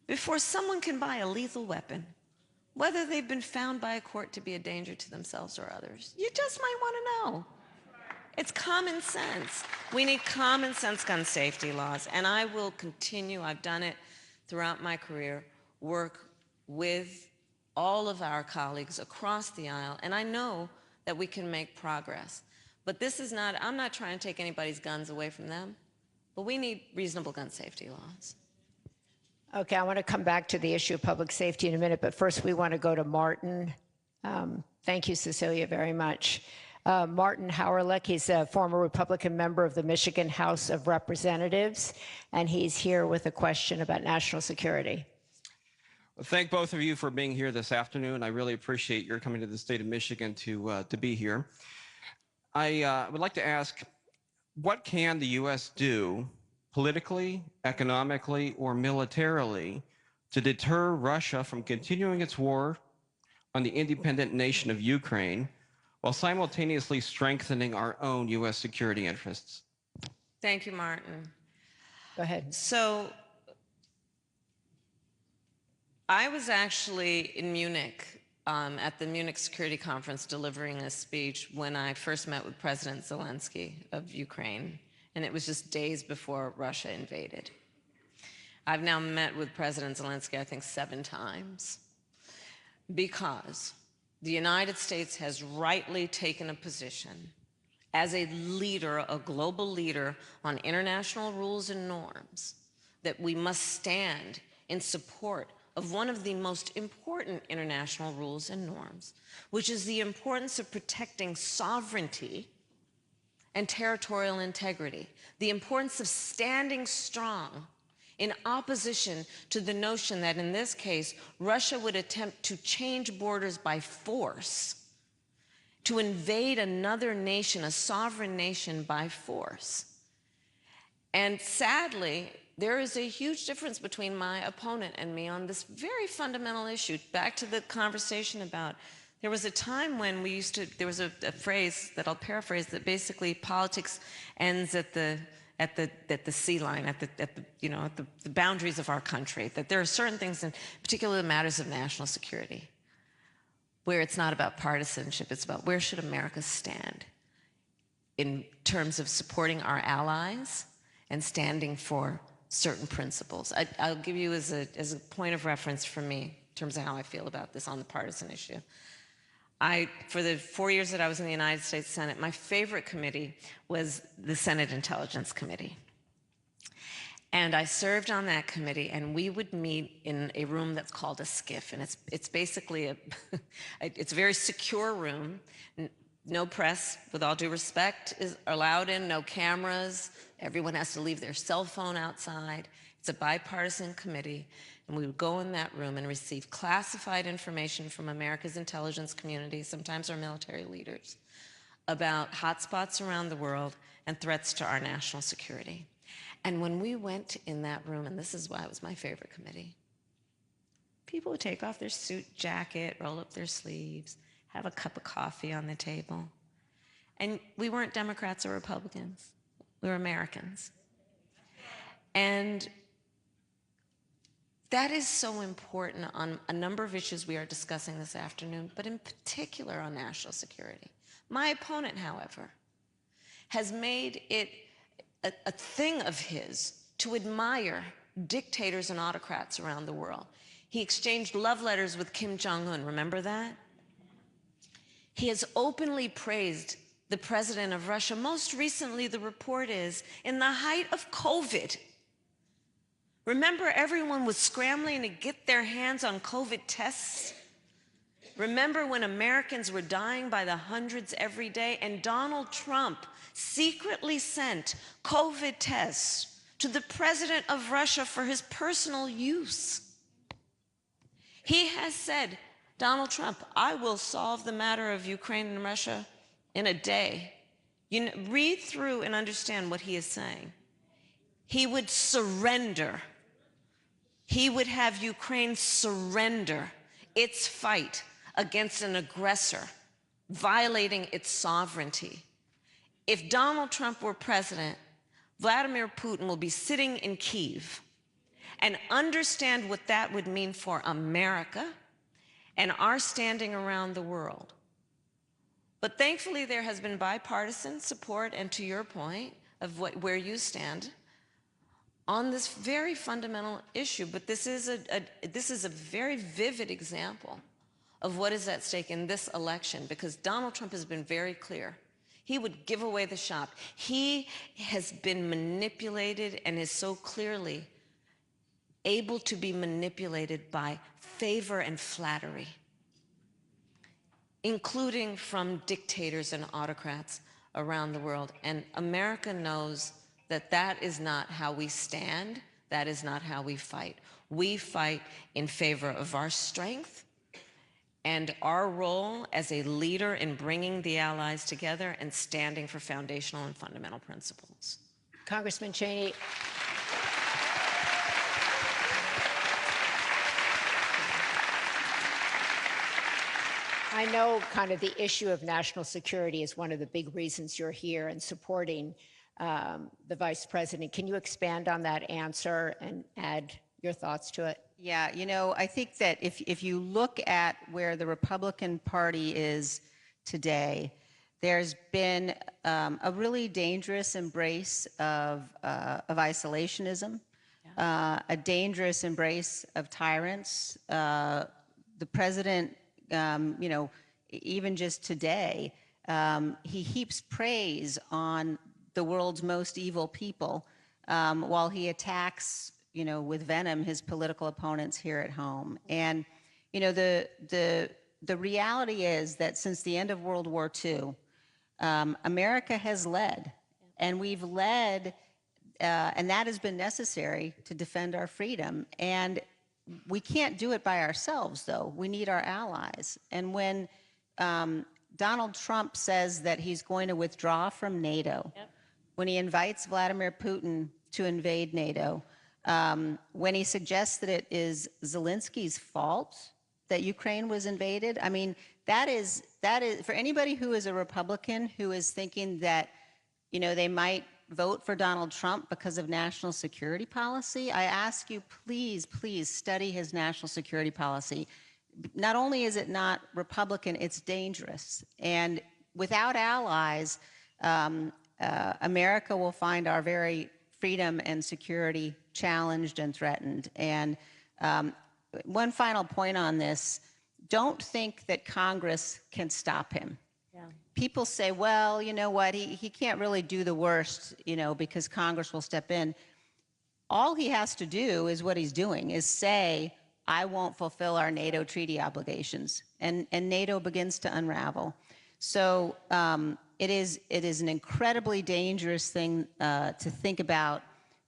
before someone can buy a lethal weapon, whether they've been found by a court to be a danger to themselves or others. You just might want to know. It's common sense. We need common sense gun safety laws, and I will continue, I've done it throughout my career, work with all of our colleagues across the aisle, and I know that we can make progress. But this is not, I'm not trying to take anybody's guns away from them, but we need reasonable gun safety laws. Okay, I want to come back to the issue of public safety in a minute, but first we want to go to Martin. Thank you, Cecilia, very much. Martin Hauerlich, he's a former Republican member of the Michigan House of Representatives, and he's here with a question about national security. Well, thank both of you for being here this afternoon. I really appreciate your coming to the state of Michigan to be here. I would like to ask, what can the U.S. do politically, economically, or militarily to deter Russia from continuing its war on the independent nation of Ukraine while simultaneously strengthening our own U.S. security interests? Thank you, Martin. Go ahead. So, I was actually in Munich at the Munich Security Conference delivering a speech when I first met with President Zelensky of Ukraine, and it was just days before Russia invaded. I've now met with President Zelensky, I think, 7 times, because the United States has rightly taken a position as a leader, a global leader on international rules and norms, that we must stand in support of one of the most important international rules and norms, which is the importance of protecting sovereignty and territorial integrity, the importance of standing strong in opposition to the notion that in this case, Russia would attempt to change borders by force, to invade another nation, a sovereign nation, by force. And sadly, there is a huge difference between my opponent and me on this very fundamental issue. Back to the conversation about, there was a time when we used to, there was a phrase that I'll paraphrase, that basically politics ends at the sea line, at the boundaries of our country. That there are certain things, in particular matters of national security, where it's not about partisanship, it's about where should America stand in terms of supporting our allies and standing for certain principles. I'll give you as a point of reference for me in terms of how I feel about this on the partisan issue. For the 4 years that I was in the United States Senate, my favorite committee was the Senate Intelligence Committee. And I served on that committee, and we would meet in a room that's called a SCIF, and it's basically it's a very secure room. No press, with all due respect, is allowed in, no cameras. Everyone has to leave their cell phone outside. It's a bipartisan committee, and we would go in that room and receive classified information from America's intelligence community, sometimes our military leaders, about hotspots around the world and threats to our national security. And when we went in that room, and this is why it was my favorite committee, people would take off their suit jacket, roll up their sleeves, have a cup of coffee on the table. And we weren't Democrats or Republicans. We were Americans. And that is so important on a number of issues we are discussing this afternoon, but in particular on national security. My opponent, however, has made it a thing of his to admire dictators and autocrats around the world. He exchanged love letters with Kim Jong-un, remember that? He has openly praised the president of Russia. Most recently, the report is, in the height of COVID. Remember, everyone was scrambling to get their hands on COVID tests? Remember when Americans were dying by the hundreds every day, and Donald Trump secretly sent COVID tests to the president of Russia for his personal use? He has said, Donald Trump, I will solve the matter of Ukraine and Russia in a day. You know, read through and understand what he is saying. He would surrender. He would have Ukraine surrender its fight against an aggressor, violating its sovereignty. If Donald Trump were president, Vladimir Putin will be sitting in Kyiv and understand what that would mean for America and our standing around the world. But thankfully, there has been bipartisan support, and to your point of where you stand on this very fundamental issue. But this is a very vivid example of what is at stake in this election, because Donald Trump has been very clear. He would give away the shop. He has been manipulated and is so clearly able to be manipulated by favor and flattery, including from dictators and autocrats around the world. And America knows that that is not how we stand. That is not how we fight. We fight in favor of our strength and our role as a leader in bringing the allies together and standing for foundational and fundamental principles. Congressman Cheney. I know kind of the issue of national security is one of the big reasons you're here and supporting the Vice President. Can you expand on that answer and add your thoughts to it? Yeah, you know, I think that if you look at where the Republican Party is today, there's been a really dangerous embrace of isolationism, a dangerous embrace of tyrants. The president, you know, even just today, he heaps praise on the world's most evil people while he attacks, you know, with venom his political opponents here at home. And, you know, the reality is that since the end of World War II, America has led, and we've led, and that has been necessary to defend our freedom. And we can't do it by ourselves, though. We need our allies. And when Donald Trump says that he's going to withdraw from NATO, when he invites Vladimir Putin to invade NATO, when he suggests that it is Zelensky's fault that Ukraine was invaded, I mean, that is for anybody who is a Republican who is thinking that, you know, they might vote for Donald Trump because of national security policy, I ask you, please, please study his national security policy. Not only is it not Republican, it's dangerous. And without allies, America will find our very freedom and security challenged and threatened. And one final point on this, don't think that Congress can stop him. People say, well, you know what, he can't really do the worst, you know, because Congress will step in. All he has to do is what he's doing, is say, I won't fulfill our NATO treaty obligations. And NATO begins to unravel. So it is an incredibly dangerous thing to think about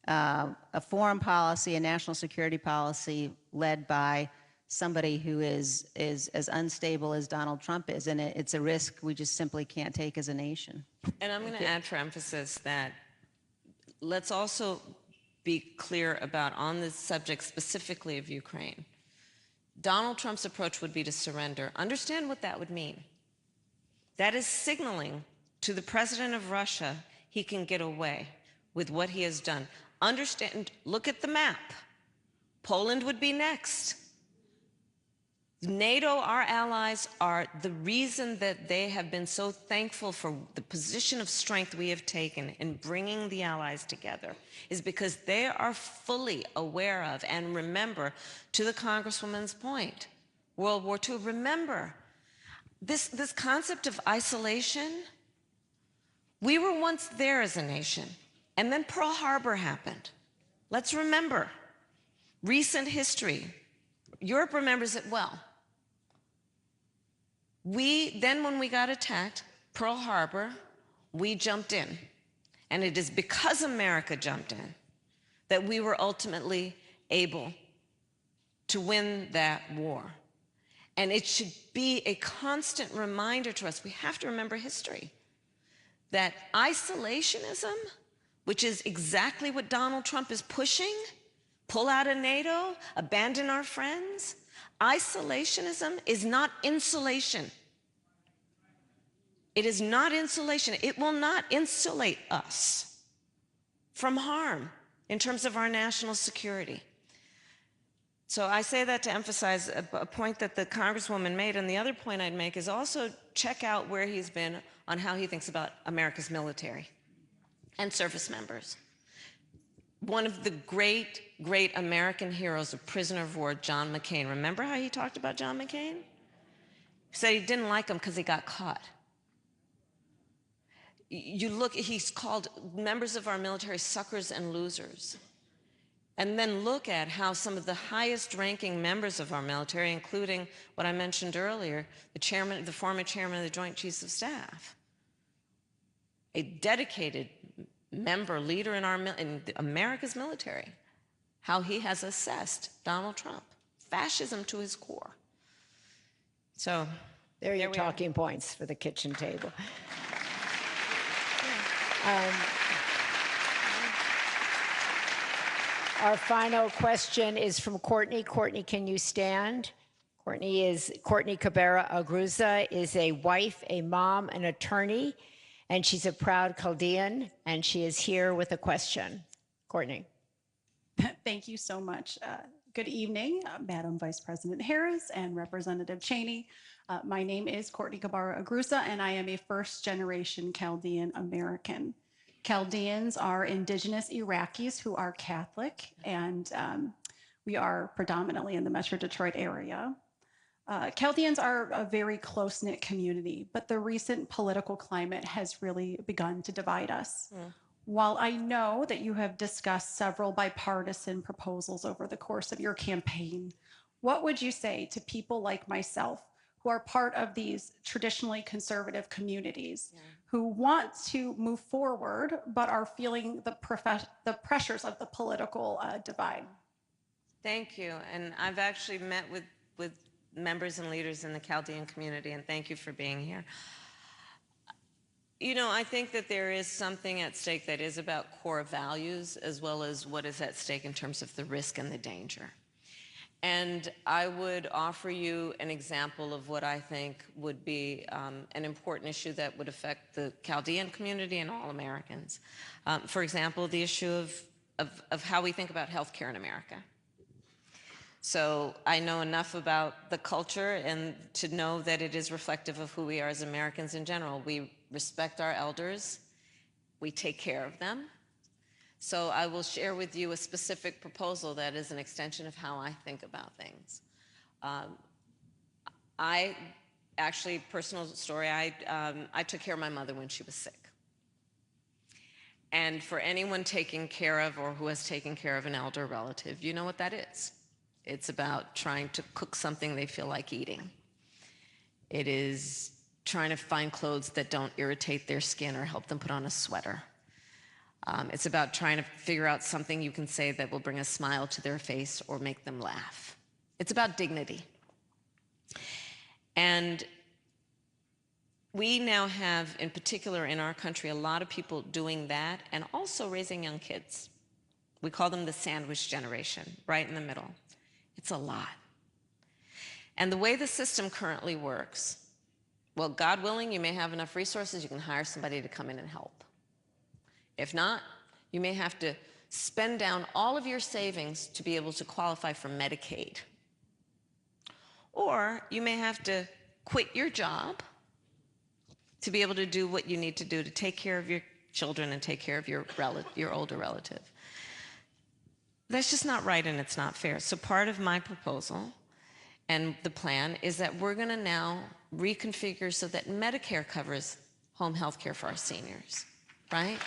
a foreign policy, a national security policy led by somebody who is as unstable as Donald Trump is, and it's a risk we just simply can't take as a nation. And I'm going to add for emphasis that let's also be clear about, on this subject specifically of Ukraine, Donald Trump's approach would be to surrender. Understand what that would mean. That is signaling to the president of Russia he can get away with what he has done. Understand, look at the map. Poland would be next. NATO, our allies, are the reason that they have been so thankful for the position of strength we have taken in bringing the allies together, is because they are fully aware of and remember, to the Congresswoman's point, World War II. Remember, this concept of isolation, we were once there as a nation, and then Pearl Harbor happened. Let's remember recent history. Europe remembers it well. Then when we got attacked, Pearl Harbor, we jumped in. And it is because America jumped in that we were ultimately able to win that war. And it should be a constant reminder to us, we have to remember history, that isolationism, which is exactly what Donald Trump is pushing, pull out of NATO, abandon our friends, isolationism is not insulation. It is not insulation. It will not insulate us from harm in terms of our national security. So I say that to emphasize a point that the Congresswoman made, and the other point I'd make is also check out where he's been on how he thinks about America's military and service members. One of the great, great American heroes, a prisoner of war, John McCain. Remember how he talked about John McCain? He said he didn't like him because he got caught. You look, he's called members of our military suckers and losers. And then look at how some of the highest ranking members of our military, including what I mentioned earlier, the former chairman of the Joint Chiefs of Staff, a dedicated member, leader in America's military, how he has assessed Donald Trump, fascism to his core. So there are your talking points for the kitchen table. Our final question is from Courtney. Courtney, can you stand? Courtney Cabrera Agruza is a wife, a mom, an attorney, and she's a proud Chaldean, and she is here with a question. Courtney. Thank you so much. Good evening, Madam Vice President Harris and Representative Cheney. My name is Courtney Cabrera Agruza, and I am a first-generation Chaldean American. Chaldeans are indigenous Iraqis who are Catholic, and we are predominantly in the Metro Detroit area. Chaldeans are a very close-knit community, but the recent political climate has really begun to divide us. While I know that you have discussed several bipartisan proposals over the course of your campaign, what would you say to people like myself who are part of these traditionally conservative communities who want to move forward but are feeling the pressures of the political divide? Thank you. And I've actually met with members and leaders in the Chaldean community, and thank you for being here. You know, I think that there is something at stake that is about core values as well as what is at stake in terms of the risk and the danger. And I would offer you an example of what I think would be an important issue that would affect the Chaldean community and all Americans. For example, the issue of how we think about healthcare in America. So I know enough about the culture and to know that it is reflective of who we are as Americans in general. We respect our elders. We take care of them. So I will share with you a specific proposal that is an extension of how I think about things. Personal story, I took care of my mother when she was sick. And for anyone taking care of or who has taken care of an elder relative, you know what that is. It's about trying to cook something they feel like eating. It is trying to find clothes that don't irritate their skin or help them put on a sweater. It's about trying to figure out something you can say that will bring a smile to their face or make them laugh. It's about dignity. And we now have, in particular in our country, a lot of people doing that and also raising young kids. We call them the sandwich generation, right in the middle. It's a lot. And the way the system currently works, well, God willing, you may have enough resources, you can hire somebody to come in and help. If not, you may have to spend down all of your savings to be able to qualify for Medicaid. Or you may have to quit your job to be able to do what you need to do to take care of your children and take care of your older relative. That's just not right and it's not fair. So part of my proposal and the plan is that we're going to now reconfigure so that Medicare covers home health care for our seniors, right?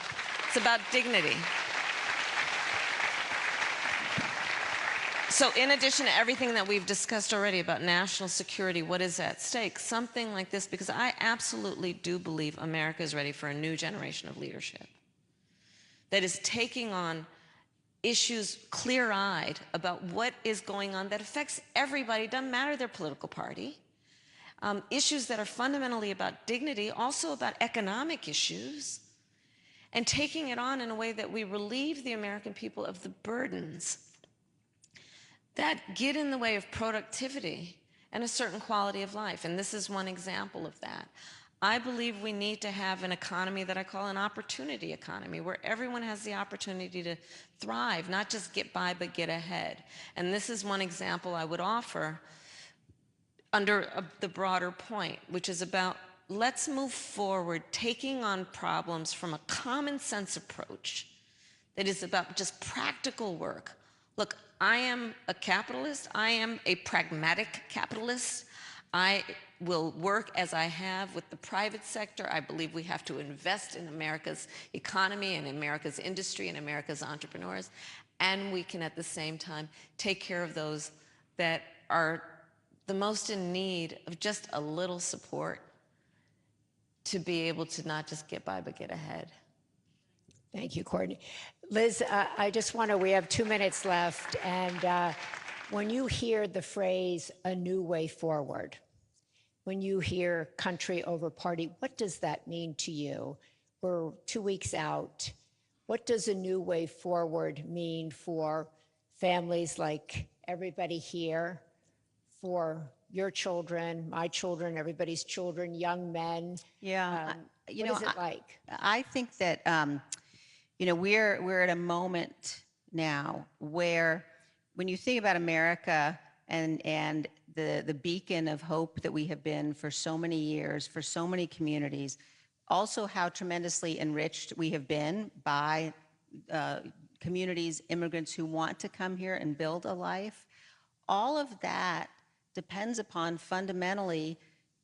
It's about dignity. So in addition to everything that we've discussed already about national security, what is at stake? Something like this, because I absolutely do believe America is ready for a new generation of leadership that is taking on issues clear-eyed about what is going on that affects everybody, doesn't matter their political party. Issues that are fundamentally about dignity, also about economic issues, and taking it on in a way that we relieve the American people of the burdens that get in the way of productivity and a certain quality of life. And this is one example of that. I believe we need to have an economy that I call an opportunity economy, where everyone has the opportunity to thrive, not just get by, but get ahead. And this is one example I would offer under the broader point, which is about let's move forward, taking on problems from a common sense approach that is about just practical work. Look, I am a capitalist. I am a pragmatic capitalist. I will work as I have with the private sector. I believe we have to invest in America's economy and America's industry and America's entrepreneurs. And we can at the same time take care of those that are the most in need of just a little support to be able to not just get by, but get ahead. Thank you, Courtney. Liz, I just want to, we have 2 minutes left, and when you hear the phrase, a new way forward, when you hear country over party, what does that mean to you? We're 2 weeks out. What does a new way forward mean for families like everybody here, for your children, my children, everybody's children, young men? Yeah, you know, what is it like? I think that you know, we're at a moment now where, when you think about America and the beacon of hope that we have been for so many years, for so many communities, also how tremendously enriched we have been by communities, immigrants who want to come here and build a life, all of that depends upon fundamentally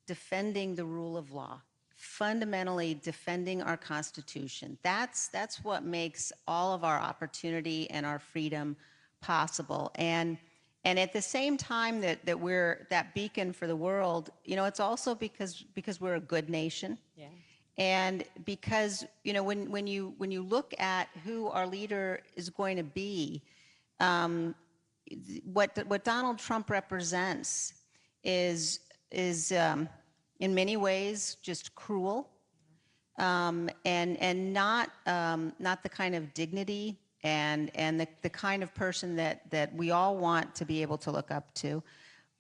defending the rule of law, fundamentally defending our Constitution. That's what makes all of our opportunity and our freedom possible. And at the same time that we're that beacon for the world, you know, it's also because we're a good nation. Yeah. And because, you know, when you look at who our leader is going to be, what Donald Trump represents is in many ways just cruel, and not the kind of dignity and the kind of person that we all want to be able to look up to.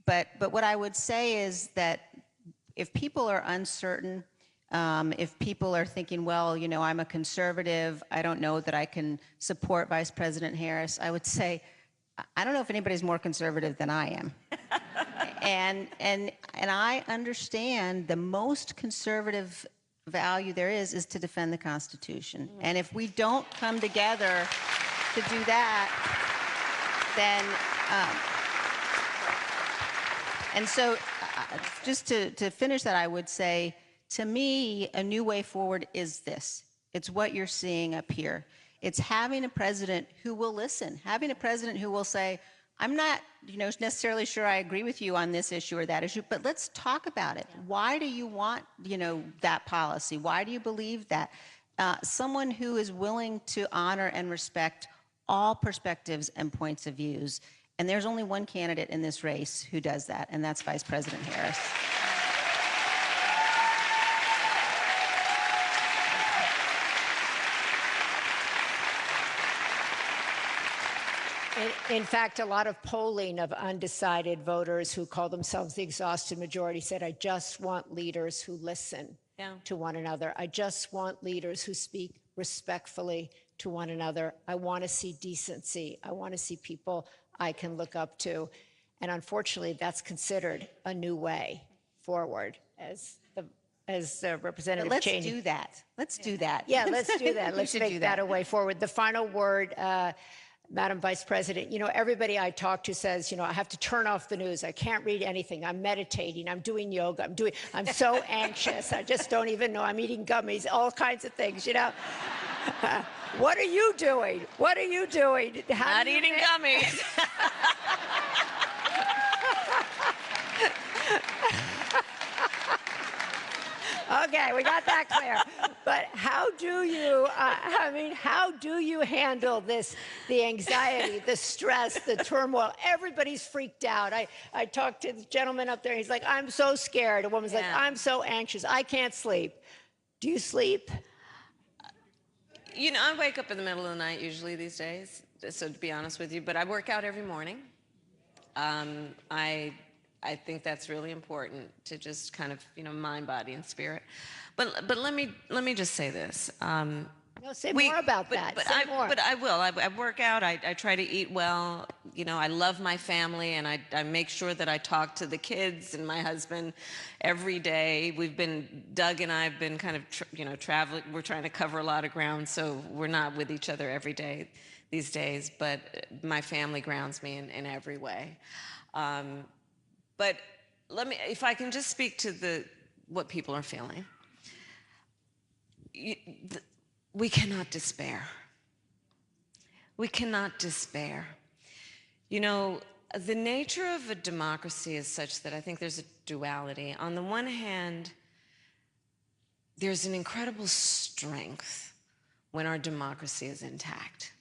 But what I would say is that if people are uncertain, if people are thinking, well, you know, I'm a conservative, I don't know that I can support Vice President Harris, I would say, I don't know if anybody's more conservative than I am. And I understand the most conservative value there is to defend the Constitution. And if we don't come together to do that, then, and so just to finish that, I would say, to me, a new way forward is this. It's what you're seeing up here. It's having a president who will listen, having a president who will say, I'm not, you know, necessarily sure I agree with you on this issue or that issue, but let's talk about it. Why do you want, you know, that policy? Why do you believe that? Someone who is willing to honor and respect all perspectives and points of views. And there's only one candidate in this race who does that, and that's Vice President Harris. In fact, a lot of polling of undecided voters who call themselves the exhausted majority said, I just want leaders who listen to one another. I just want leaders who speak respectfully to one another. I want to see decency. I want to see people I can look up to. And unfortunately, that's considered a new way forward, as Representative Let's Cheney. do that. Let's do that. Yeah, let's do that. We Let's should make do that a way forward. The final word, Madam Vice President, you know, everybody I talk to says, you know, I have to turn off the news. I can't read anything. I'm meditating. I'm doing yoga. I'm so anxious. I just don't even know. I'm eating gummies, all kinds of things, you know. What are you doing? What are you doing? Not eating gummies. Okay, we got that clear. But how do you, how do you handle this, the anxiety, the stress, the turmoil? Everybody's freaked out. I talked to the gentleman up there, he's like, I'm so scared. A woman's like, I'm so anxious. I can't sleep. Do you sleep? You know, I wake up in the middle of the night usually these days, so to be honest with you, but I work out every morning. I I think that's really important to just kind of, mind, body, and spirit. But let me just say this. No, say more about that. But Say more. I will. I work out. I try to eat well. I love my family, and I make sure that I talk to the kids and my husband every day. Doug and I have been kind of, traveling. We're trying to cover a lot of ground, so we're not with each other every day these days. But my family grounds me in every way. But if I can just speak to what people are feeling. We cannot despair. We cannot despair. The nature of a democracy is such that I think there's a duality. On the one hand, there's an incredible strength when our democracy is intact.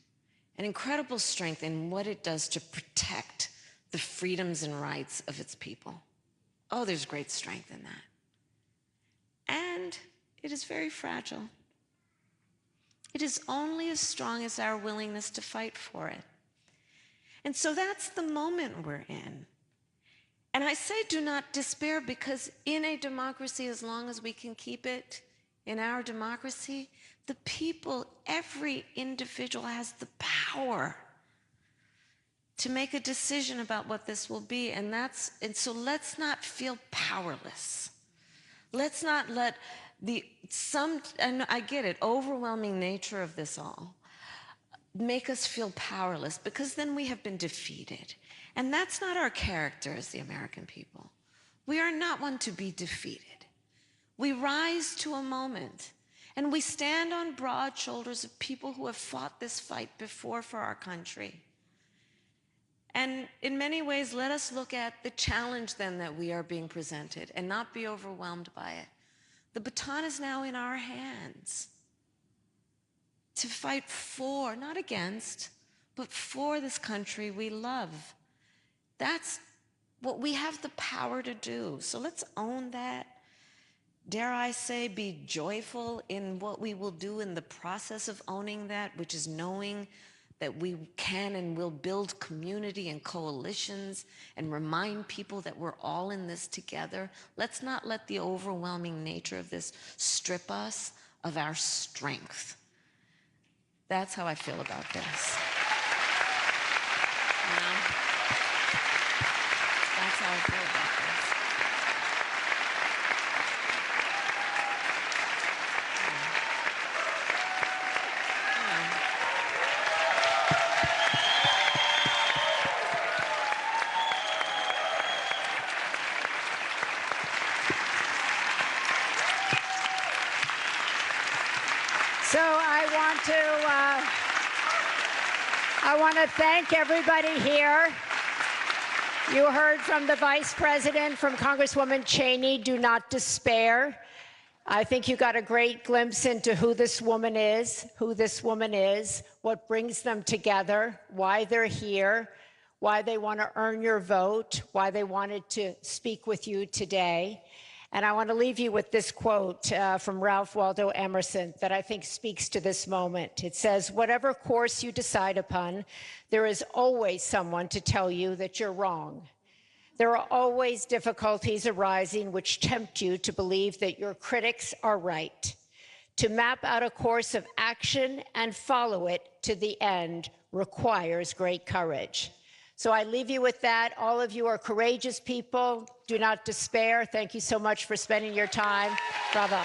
An incredible strength in what it does to protect the freedoms and rights of its people. Oh, there's great strength in that. And it is very fragile. It is only as strong as our willingness to fight for it. And so that's the moment we're in. And I say do not despair, because in a democracy, as long as we can keep it in our democracy, the people, every individual has the power to make a decision about what this will be. And so let's not feel powerless. Let's not let and I get it, overwhelming nature of this all make us feel powerless, because then we have been defeated. And that's not our character as the American people. We are not one to be defeated. We rise to a moment, and we stand on broad shoulders of people who have fought this fight before for our country. And in many ways, let us look at the challenge then that we are being presented and not be overwhelmed by it. The baton is now in our hands to fight for, not against, but for this country we love. That's what we have the power to do. So let's own that. Dare I say, be joyful in what we will do in the process of owning that, which is knowing that we can and will build community and coalitions and remind people that we're all in this together. Let's not let the overwhelming nature of this strip us of our strength. That's how I feel about this. That's how I feel about this. So I want to thank everybody here. You heard from the Vice President, from Congresswoman Cheney, do not despair. I think you got a great glimpse into who this woman is, what brings them together, why they're here, why they want to earn your vote, why they wanted to speak with you today. And I want to leave you with this quote from Ralph Waldo Emerson that I think speaks to this moment. It says, "Whatever course you decide upon, there is always someone to tell you that you're wrong. There are always difficulties arising which tempt you to believe that your critics are right. To map out a course of action and follow it to the end requires great courage." So I leave you with that. All of you are courageous people. Do not despair. Thank you so much for spending your time. Bravo.